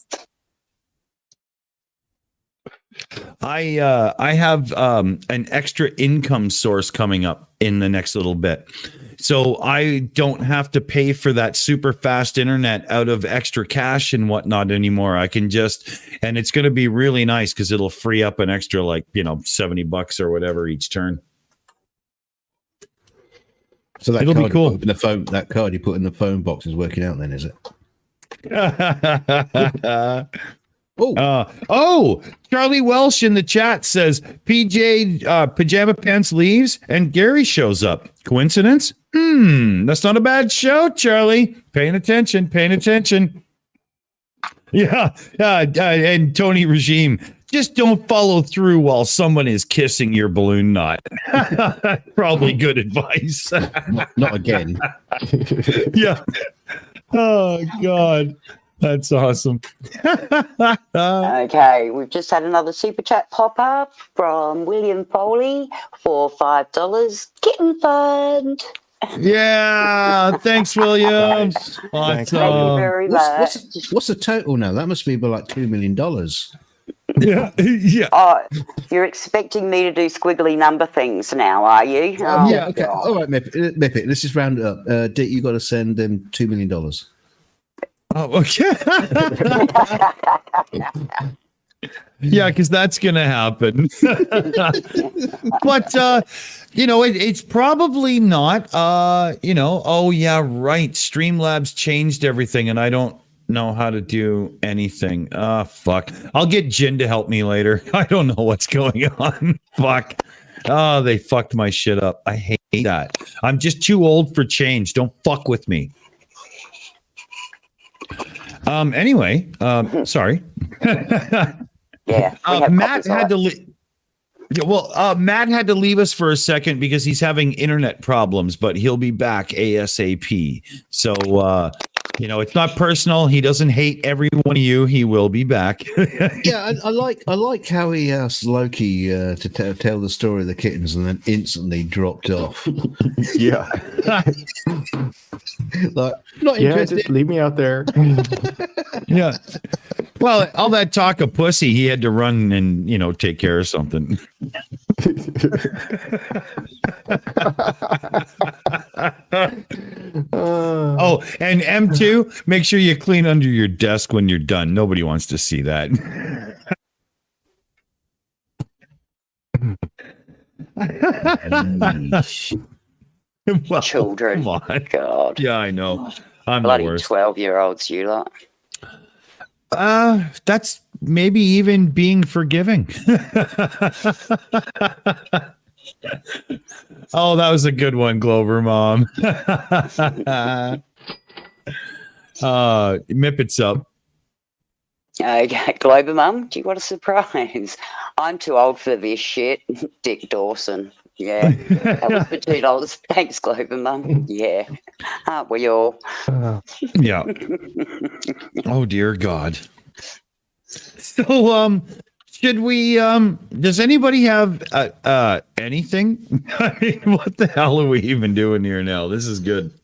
an extra income source coming up in the next little bit. So I don't have to pay for that super fast internet out of extra cash and whatnot anymore. I can just, and it's going to be really nice because it'll free up an extra $70 or whatever each turn. So that It'll be card cool. you put in the phone, that card you put in the phone box is working out then, is it? Charlie Welsh in the chat says PJ Pajama Pants leaves and Gary shows up. Coincidence? That's not a bad show, Charlie. Paying attention. Yeah. And Tony Regime, just don't follow through while someone is kissing your balloon knot. Probably good advice. Not again. Yeah. Oh, God. That's awesome. Okay, we've just had another super chat pop up from William Foley for $5. Kitten fund. Yeah, thanks, William. Thanks. Thank you very much. What's the total now? That must be about like $2 million. Yeah. Oh, you're expecting me to do squiggly number things now, are you? Oh, Yeah, okay. God. All right, Mipet, let's just round it up. Dick, you got to send them $2 million. Oh, okay. Yeah, because that's going to happen. But, it's probably not, oh, yeah, right. Streamlabs changed everything, and I don't know how to do anything. Fuck. I'll get Jin to help me later. I don't know what's going on. Fuck. Oh, they fucked my shit up. I hate that. I'm just too old for change. Don't fuck with me. Anyway, sorry. Yeah. Matt had to leave. Yeah, well, Matt had to leave us for a second because he's having internet problems, but he'll be back ASAP. So, it's not personal. He doesn't hate every one of you. He will be back. Yeah, I like how he asked Loki to tell the story of the kittens and then instantly dropped off. Yeah. Like, not Yeah, interested. just leave me out there. Yeah. Well, all that talk of pussy, he had to run and, take care of something. Oh, and M2, make sure you clean under your desk when you're done. Nobody wants to see that. Well, Children. come on. God. Yeah, I know. I'm Bloody the worst. 12-year-olds, you lot. That's maybe even being forgiving. Oh, that was a good one, Glover Mom. Mipet's up. Okay, Glover Mum, do you want a surprise? I'm too old for this shit. Dick Dawson. Yeah, that was for $2. Thanks, Glover Mum. Yeah, aren't we all? Yeah. Oh dear God. So, should we? Does anybody have anything? I mean, what the hell are we even doing here now? This is good.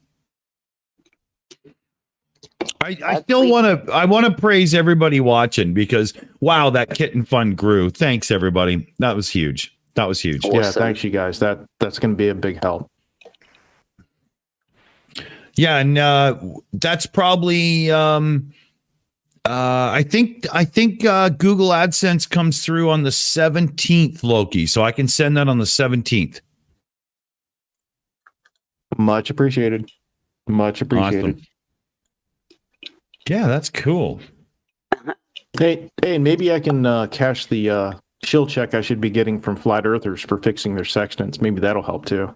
I still want to praise everybody watching because wow, that kitten fund grew. Thanks everybody. That was huge. Awesome. Yeah, thanks you guys. That's going to be a big help. Yeah, and that's probably I think Google AdSense comes through on the 17th, Loki, so I can send that on the 17th. Much appreciated. Much appreciated. Awesome. Yeah, that's cool. Hey, maybe I can cash the shill check I should be getting from flat earthers for fixing their sextants. Maybe that'll help too.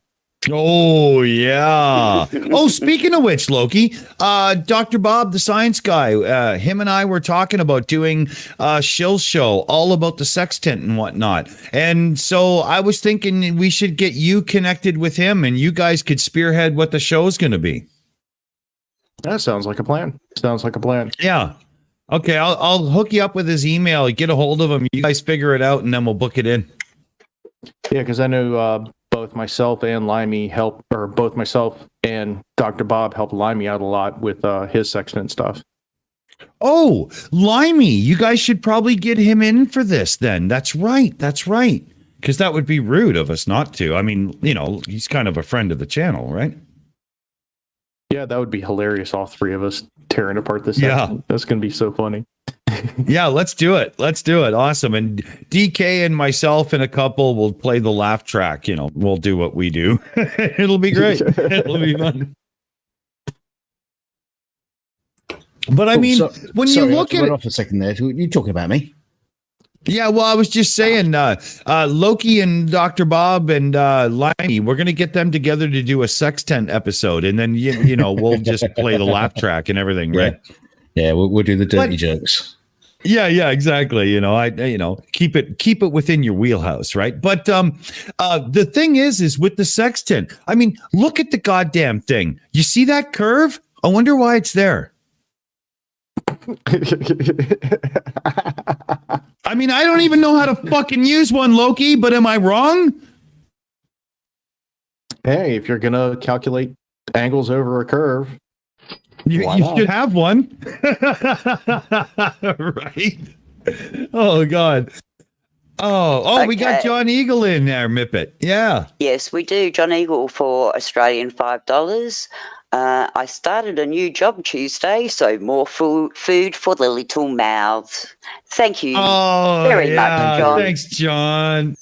Oh, yeah. Oh, speaking of which, Loki, Dr. Bob, the science guy, him and I were talking about doing a shill show all about the sextant and whatnot. And so I was thinking we should get you connected with him and you guys could spearhead what the show's going to be. That sounds like a plan. Yeah. Okay, I'll hook you up with his email. Get a hold of him. You guys figure it out, and then we'll book it in. Yeah, because I know both myself and both myself and Dr. Bob helped Limey out a lot with his sextant stuff. Oh, Limey, you guys should probably get him in for this then. That's right. Because that would be rude of us not to. I mean, he's kind of a friend of the channel, right? Yeah, that would be hilarious. All three of us tearing apart this. Yeah. Section. That's going to be so funny. Yeah, let's do it. Awesome. And DK and myself and a couple will play the laugh track. We'll do what we do. It'll be great. It'll be fun. But I mean, when you look at it, off a second there, you talking about me? Yeah, well, I was just saying, Loki and Dr. Bob and Limey, we're going to get them together to do a sextent episode, and then we'll just play the laugh track and everything, right? Yeah, we'll do the dirty jokes. Yeah, exactly. Keep it within your wheelhouse, right? But the thing is with the sextant, I mean, look at the goddamn thing. You see that curve? I wonder why it's there. I mean, I don't even know how to fucking use one, Loki, but am I wrong? Hey, if you're going to calculate angles over a curve, you should have one. Right? Oh, God. Okay. We got John Eagle in there, Mipet. Yeah. Yes, we do. John Eagle for Australian $5. I started a new job Tuesday, so more food for the little mouths. Thank you very much, John. Thanks, John.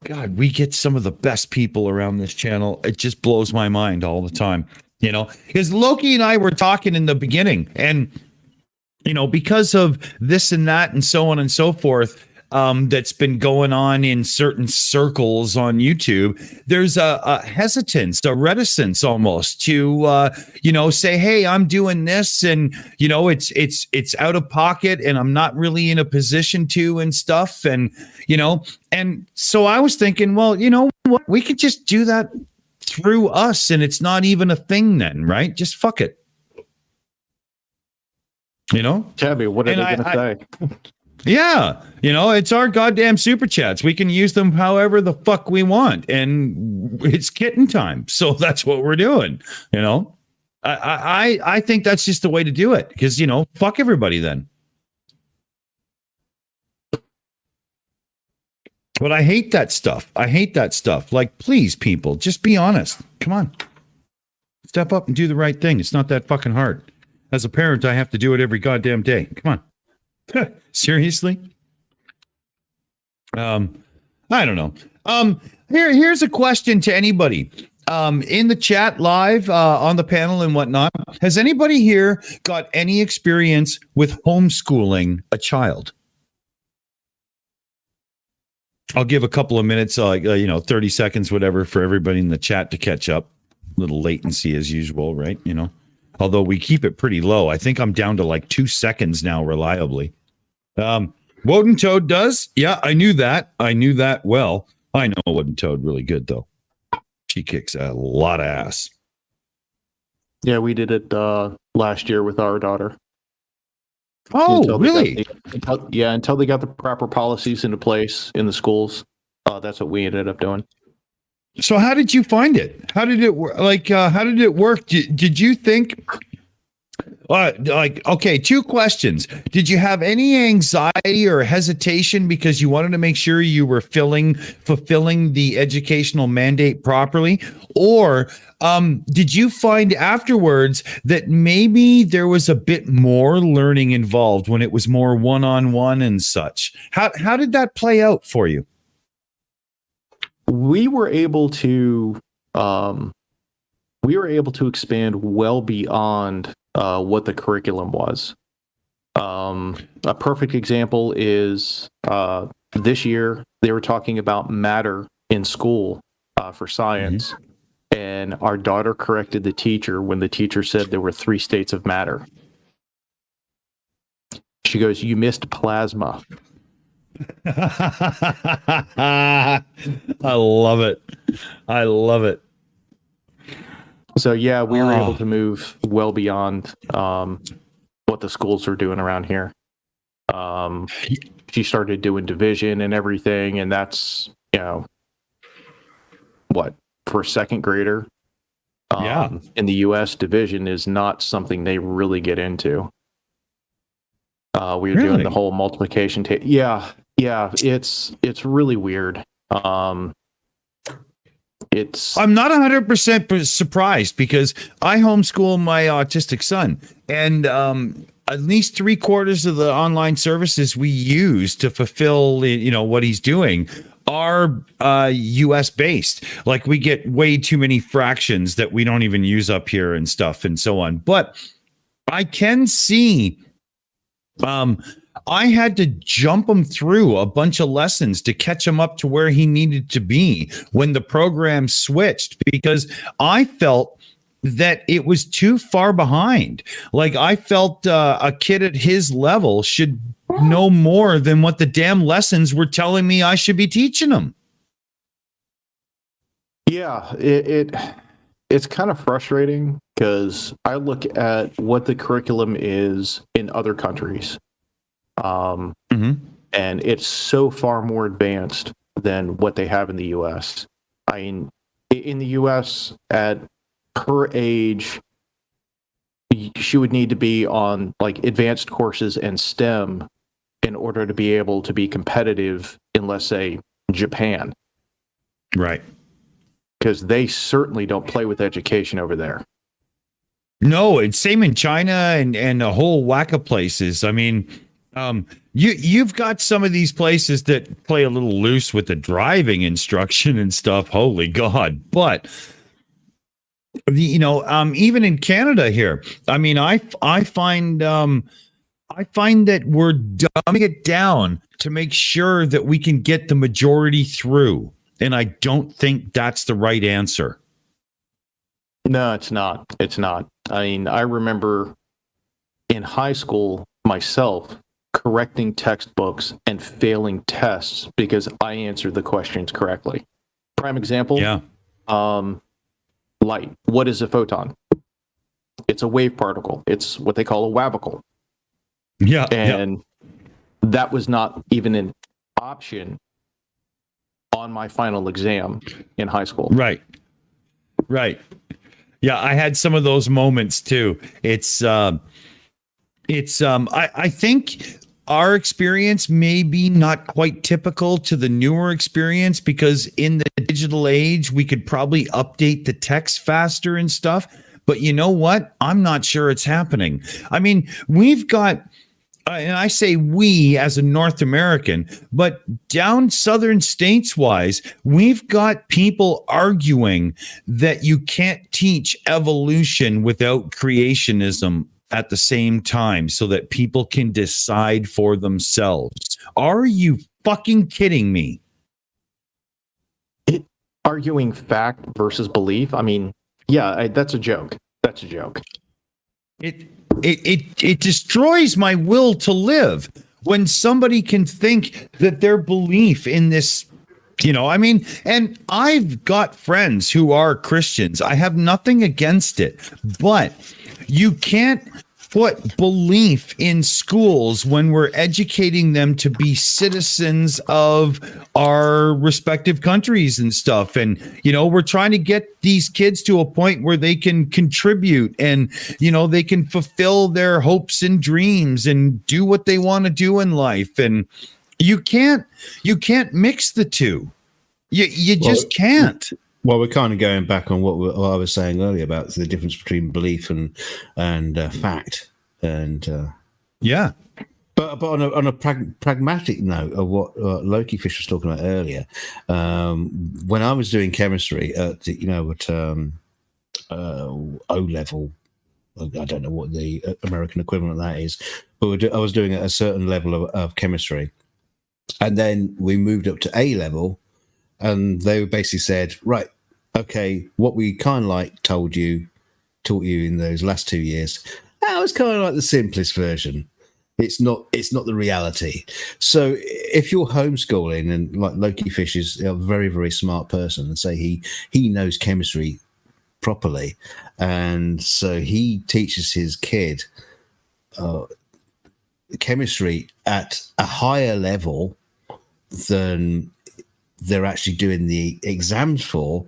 God, we get some of the best people around this channel. It just blows my mind all the time. Because Loki and I were talking in the beginning, and because of this and that and so on and so forth, that's been going on in certain circles on YouTube, there's a hesitance, a reticence almost to say, hey, I'm doing this, and it's out of pocket, and I'm not really in a position to and stuff, and so I was thinking, well, you know what, we could just do that through us, and it's not even a thing then, right? Just fuck it. Tabby, what are they going to say? Yeah, it's our goddamn super chats. We can use them however the fuck we want, and it's kitten time. So that's what we're doing. I think that's just the way to do it, because fuck everybody then. But I hate that stuff. Like, please, people, just be honest. Come on, step up and do the right thing. It's not that fucking hard. As a parent, I have to do it every goddamn day. Come on. Seriously? I don't know. Here's a question to anybody in the chat live on the panel and whatnot. Has anybody here got any experience with homeschooling a child? I'll give a couple of minutes, 30 seconds, whatever, for everybody in the chat to catch up. Little latency as usual, right? Although we keep it pretty low. I think I'm down to like 2 seconds now, reliably. Woden Toad does. Yeah, I knew that. Well. I know Woden Toad really good, though. She kicks a lot of ass. Yeah, we did it last year with our daughter. Oh, really? Until they got the proper policies into place in the schools. That's what we ended up doing. So how did you find it? How did it work? How did it work? Did you think, okay, 2 questions. Did you have any anxiety or hesitation because you wanted to make sure you were fulfilling the educational mandate properly? Or did you find afterwards that maybe there was a bit more learning involved when it was more one-on-one and such? How did that play out for you? We were able to expand well beyond what the curriculum was. A perfect example is this year they were talking about matter in school for science, and our daughter corrected the teacher when the teacher said there were 3 states of matter. She goes, "You missed plasma." I love it. So yeah, we were able to move well beyond what what the schools are doing around here. She started doing division and everything, and that's, what, for a second grader. In the U.S., division is not something they really get into. We were doing the whole multiplication. Yeah, it's really weird. I'm not 100% surprised because I homeschool my autistic son, and at least 3/4 of the online services we use to fulfill, what he's doing are US based. Like, we get way too many fractions that we don't even use up here and stuff and so on. But I can see I had to jump him through a bunch of lessons to catch him up to where he needed to be when the program switched, because I felt that it was too far behind. Like, I felt a kid at his level should know more than what the damn lessons were telling me I should be teaching him. Yeah, it's kind of frustrating because I look at what the curriculum is in other countries. And it's so far more advanced than what they have in the US. I mean, in the US, at her age, she would need to be on like advanced courses and STEM in order to be able to be competitive in, let's say, Japan. Right. Because they certainly don't play with education over there. No, it's same in China and a whole whack of places. I mean, you've got some of these places that play a little loose with the driving instruction and stuff. Holy God. But even in Canada here, I mean, I find that we're dumbing it down to make sure that we can get the majority through. And I don't think that's the right answer. No, it's not. It's not. I mean, I remember in high school myself correcting textbooks and failing tests because I answered the questions correctly. Prime example. Yeah. Light. What is a photon? It's a wave particle. It's what they call a wavicle. Yeah. And that was not even an option on my final exam in high school. Right. Yeah, I had some of those moments too. I think our experience may be not quite typical to the newer experience because in the digital age, we could probably update the text faster and stuff. But you know what? I'm not sure it's happening. I mean, we've got, and I say we as a North American, but down southern states wise, we've got people arguing that you can't teach evolution without creationism at the same time so that people can decide for themselves. Are you fucking kidding me? Arguing fact versus belief. I mean, yeah, that's a joke. That's a joke. It destroys my will to live when somebody can think that their belief in this, and I've got friends who are Christians. I have nothing against it, but you can't put belief in schools when we're educating them to be citizens of our respective countries and stuff. And, we're trying to get these kids to a point where they can contribute and, they can fulfill their hopes and dreams and do what they want to do in life. And you can't mix the two. You just can't. Well, we're kind of going back on what I was saying earlier about the difference between belief and fact, and yeah. But on a pragmatic note of what Loki Fish was talking about earlier, when I was doing chemistry at O level, I don't know what the American equivalent of that is, but I was doing a certain level of chemistry, and then we moved up to A level. And they basically said, right, okay, what we kind of like taught you in those last 2 years, that was kind of like the simplest version. It's not the reality. So if you're homeschooling, and like Loki Fish is a very, very smart person, and say he knows chemistry properly, and so he teaches his kid chemistry at a higher level than they're actually doing the exams for,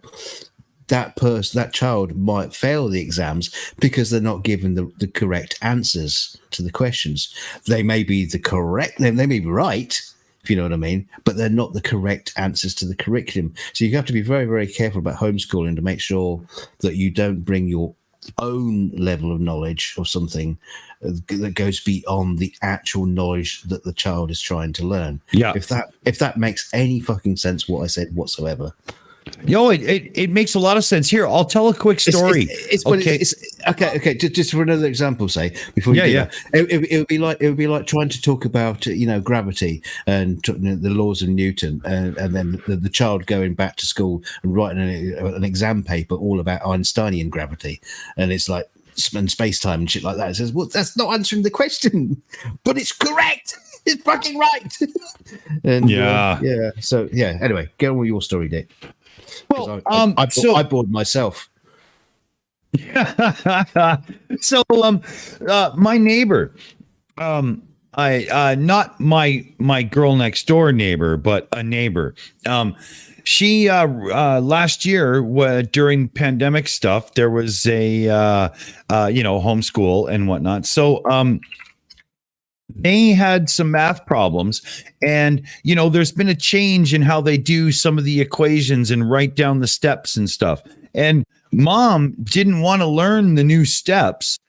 that child might fail the exams because they're not given the correct answers to the questions. They may be they may be right, if you know what I mean, but they're not the correct answers to the curriculum. So you have to be very, very careful about homeschooling to make sure that you don't bring your own level of knowledge of something that goes beyond the actual knowledge that the child is trying to learn. Yeah. If that makes any fucking sense, what I said whatsoever. It makes a lot of sense. Here, I'll tell a quick story. Okay. Just for another example, say before you do that, it would be like trying to talk about gravity and the laws of Newton, and then the child going back to school and writing an exam paper all about Einsteinian gravity, and it's like space time and shit like that. It says, well, that's not answering the question, but it's correct. It's fucking right. And so anyway, get on with your story, Dick. Well, I bored myself. So, my neighbor, not my girl next door neighbor, but a neighbor. She last year during pandemic stuff, there was a homeschool and whatnot. So, they had some math problems, and there's been a change in how they do some of the equations and write down the steps and stuff. And mom didn't want to learn the new steps,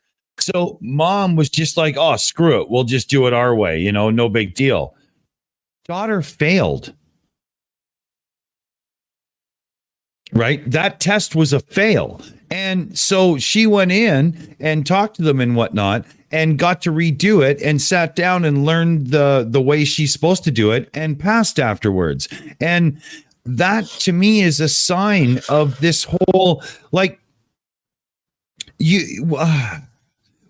so mom was just like, "Oh, screw it, we'll just do it our way. No big deal." Daughter failed. Right, that test was a fail, and so she went in and talked to them and whatnot, and got to redo it, and sat down and learned the way she's supposed to do it, and passed afterwards. And that to me is a sign of this whole, like,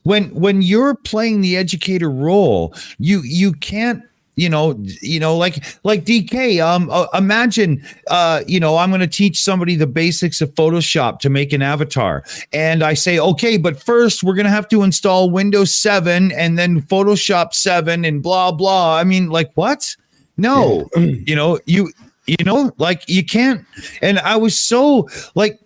when you're playing the educator role, you can't. Like DK, imagine, I'm going to teach somebody the basics of Photoshop to make an avatar. And I say, okay, but first we're going to have to install Windows 7 and then Photoshop 7 and blah, blah. I mean, like, what? No, you can't. And I was so like,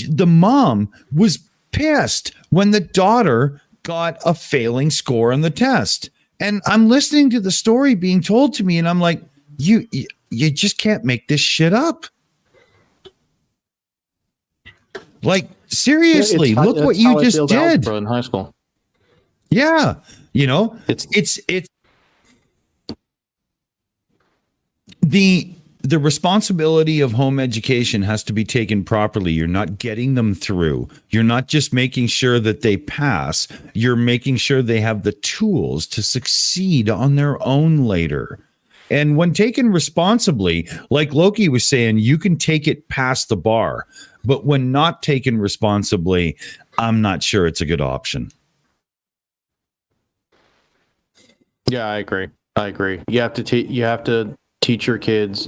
the mom was pissed when the daughter got a failing score on the test. And I'm listening to the story being told to me, and I'm like, you just can't make this shit up. Like, seriously, look what you just did in high school. Yeah, it's the responsibility of home education has to be taken properly. You're not getting them through. You're not just making sure that they pass. You're making sure they have the tools to succeed on their own later. And when taken responsibly, like Loki was saying, you can take it past the bar. But when not taken responsibly, I'm not sure it's a good option. Yeah, I agree. You have to teach your kids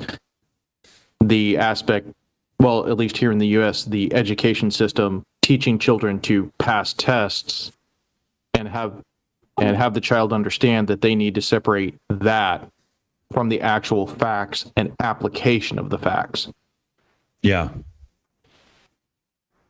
the aspect, well, at least here in the U.S., the education system, teaching children to pass tests and have the child understand that they need to separate that from the actual facts and application of the facts. Yeah.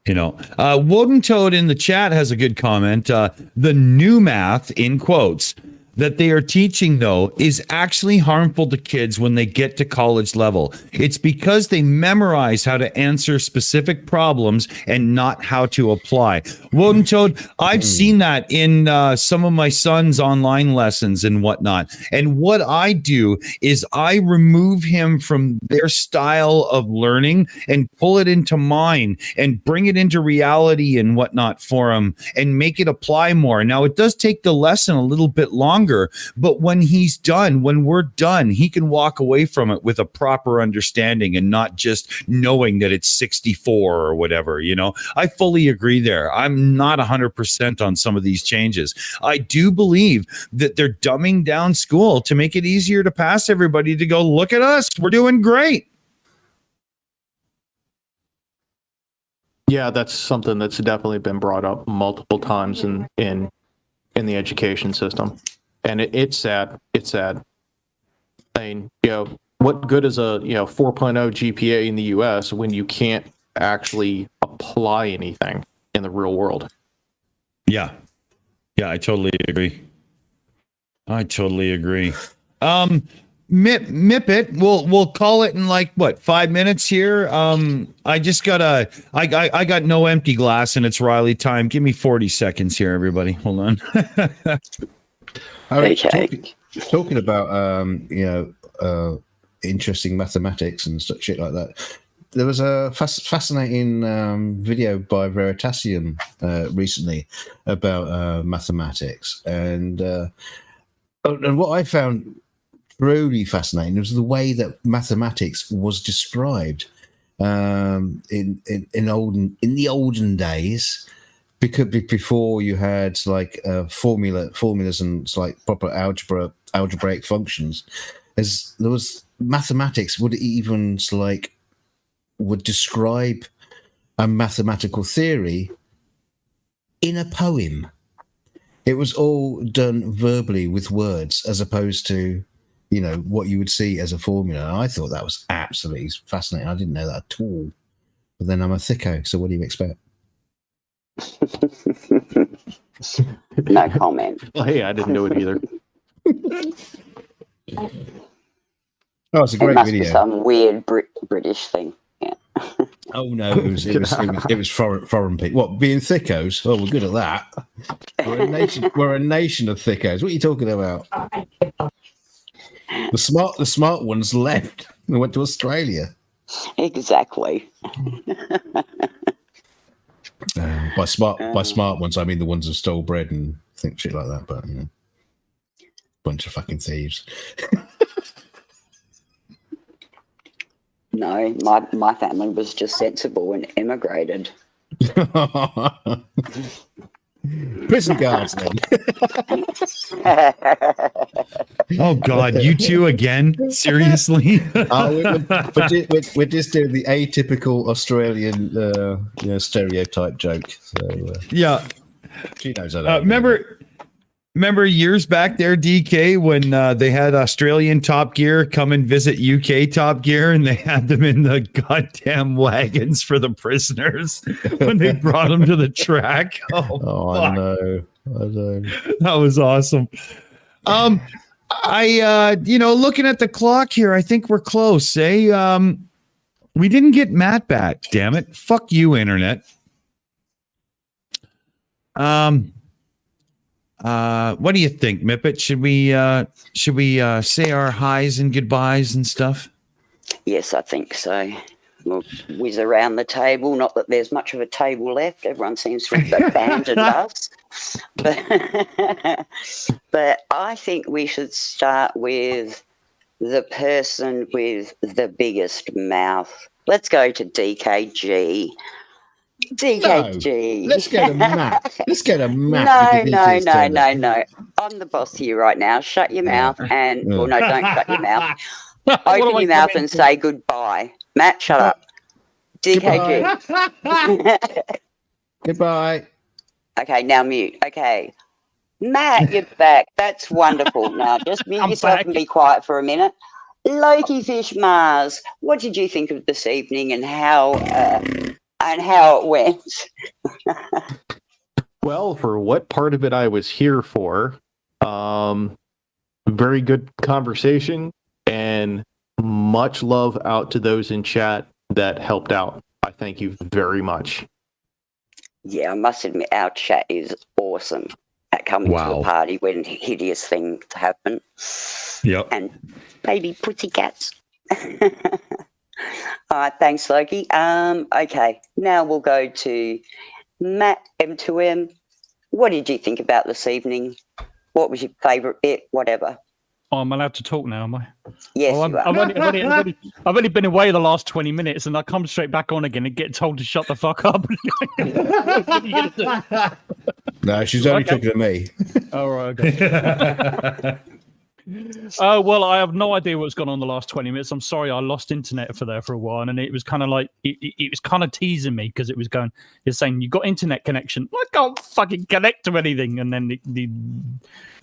Wooden Toad in the chat has a good comment. The new math, in quotes, that they are teaching, though, is actually harmful to kids when they get to college level. It's because they memorize how to answer specific problems and not how to apply. Woden Toad, I've seen that in some of my son's online lessons and whatnot. And what I do is I remove him from their style of learning and pull it into mine and bring it into reality and whatnot for him and make it apply more. Now, it does take the lesson a little bit longer, but when we're done, he can walk away from it with a proper understanding and not just knowing that it's 64 or whatever. I fully agree there. I'm not 100% on some of these changes. I do believe that they're dumbing down school to make it easier to pass everybody to go, look at us, we're doing great. Yeah, that's something that's definitely been brought up multiple times in in the education system, and it's sad. It's sad. I mean, what good is a 4.0 GPA in the U.S. when you can't actually apply anything in the real world? Yeah, I totally agree. Mipet, we'll call it in like 5 minutes here. I just I got no empty glass and it's Riley time. Give me 40 seconds here, everybody. Hold on. Talking about interesting mathematics and shit like that. There was a fascinating video by Veritaseum recently about mathematics, and what I found truly fascinating was the way that mathematics was described in the olden days, because before you had like formulas and like proper algebraic functions, as there was mathematics would describe a mathematical theory in a poem. It was all done verbally with words, as opposed to what you would see as a formula. And I thought that was absolutely fascinating. I didn't know that at all. But then I'm a thicko, so what do you expect? No comment. Well, hey, I didn't know it either. Oh, it's a great it must video. Be some weird British thing. Yeah. Oh no, it was foreign people. What, being thickos? Oh, we're good at that. We're a nation of thickos. What are you talking about? The smart ones left and went to Australia. Exactly. By smart ones, I mean the ones who stole bread and think shit like that. But bunch of fucking thieves. No, my family was just sensible and emigrated. Prison guards, then. Oh God, you two again? Seriously? We're just doing the atypical Australian, stereotype joke. So yeah, she knows that. Remember years back there, DK, when they had Australian Top Gear come and visit UK Top Gear, and they had them in the goddamn wagons for the prisoners when they brought them to the track. I know. That was awesome. Looking at the clock here, I think we're close. We didn't get Matt back. Damn it! Fuck you, internet. What do you think, Mipet? Should we say our highs and goodbyes and stuff? Yes, I think so. We'll whiz around the table. Not that there's much of a table left. Everyone seems to have abandoned us. But I think we should start with the person with the biggest mouth. Let's go to DKG. DKG. No, let's go to Matt. No. I'm the boss here right now. Shut your mouth and... Well, no, don't shut your mouth. Open your mouth and say goodbye. Matt, shut up. DKG. Goodbye. Okay, now mute. Okay. Matt, you're back. That's wonderful. Now, just mute yourself and be quiet for a minute. Loki Fish Mars, what did you think of this evening and how it went? Well, for what part of it I was here for, very good conversation, and much love out to those in chat that helped out. I thank you very much. Yeah, I must admit, our chat is awesome at coming to the party when hideous things happen. Yep. And baby pussycats. All right, thanks, Loki. Okay, now we'll go to Matt M2M. What did you think about this evening? What was your favourite bit? Whatever. Oh, I'm allowed to talk now, am I? Yes, you are. I've only been away the last 20 minutes, and I come straight back on again and get told to shut the fuck up. No, she's only talking to me. All right. Okay. Well, I have no idea what's gone on the last 20 minutes. I'm sorry, I lost internet for a while, and it was kind of like it was kind of teasing me because it was saying you got internet connection. I can't fucking connect to anything, and then the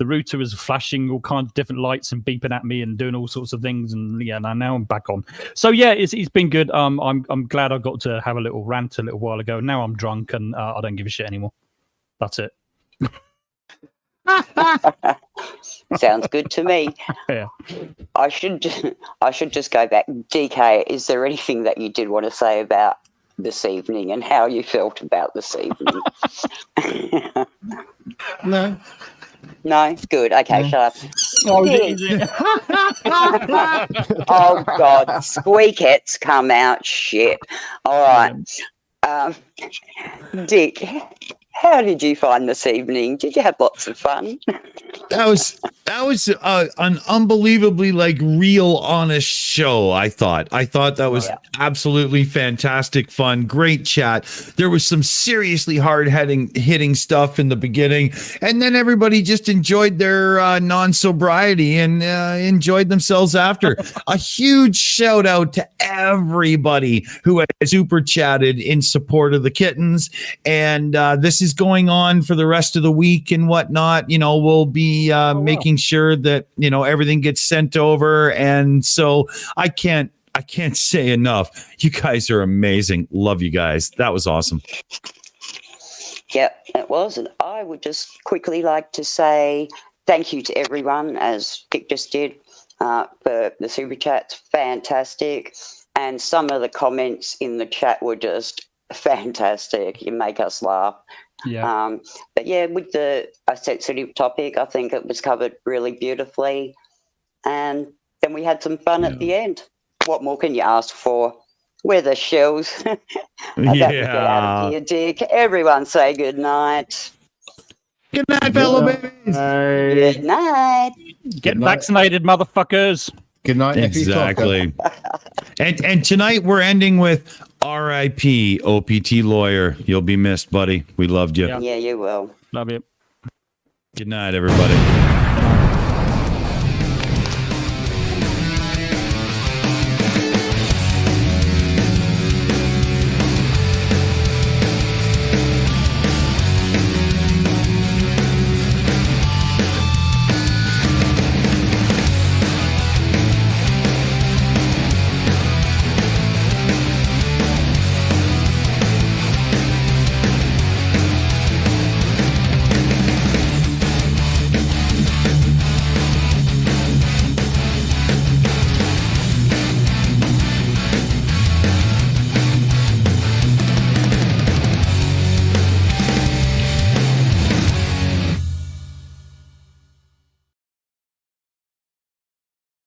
router was flashing all kinds of different lights and beeping at me and doing all sorts of things, and yeah, now I'm back on. So yeah, it's been good. I'm glad I got to have a little rant a little while ago. Now I'm drunk and I don't give a shit anymore. That's it. Sounds good to me. Yeah. I should just go back. DK, is there anything that you did want to say about this evening and how you felt about this evening? No. No? Good. Okay, shut up. Oh, Dick. Oh, God. Squeakettes come out. Shit. All right. Dick, how did you find this evening? Did you have lots of fun? That was an unbelievably real honest show. I thought that was absolutely fantastic fun. Great chat. There was some seriously hard hitting stuff in the beginning, and then everybody just enjoyed their non-sobriety and enjoyed themselves after. A huge shout out to everybody who has super chatted in support of the kittens, and this is going on for the rest of the week and whatnot. We'll be making sure that everything gets sent over, and so I can't say enough. You guys are amazing. Love you guys. That was awesome. Yep, it was. And I would just quickly like to say thank you to everyone, as Dick just did, for the super chats. Fantastic. And some of the comments in the chat were just fantastic. You make us laugh. Yeah. But yeah, with a sensitive topic, I think it was covered really beautifully. And then we had some fun at the end. What more can you ask for? We're the Shills. Get out of here, Dick. Everyone say good night. Good night, fellow babies. Good night. Get vaccinated, motherfuckers. Good night. Exactly. and tonight we're ending with R.I.P. OPT lawyer. You'll be missed, buddy. We loved you. Yeah, you will. Love you. Good night, everybody.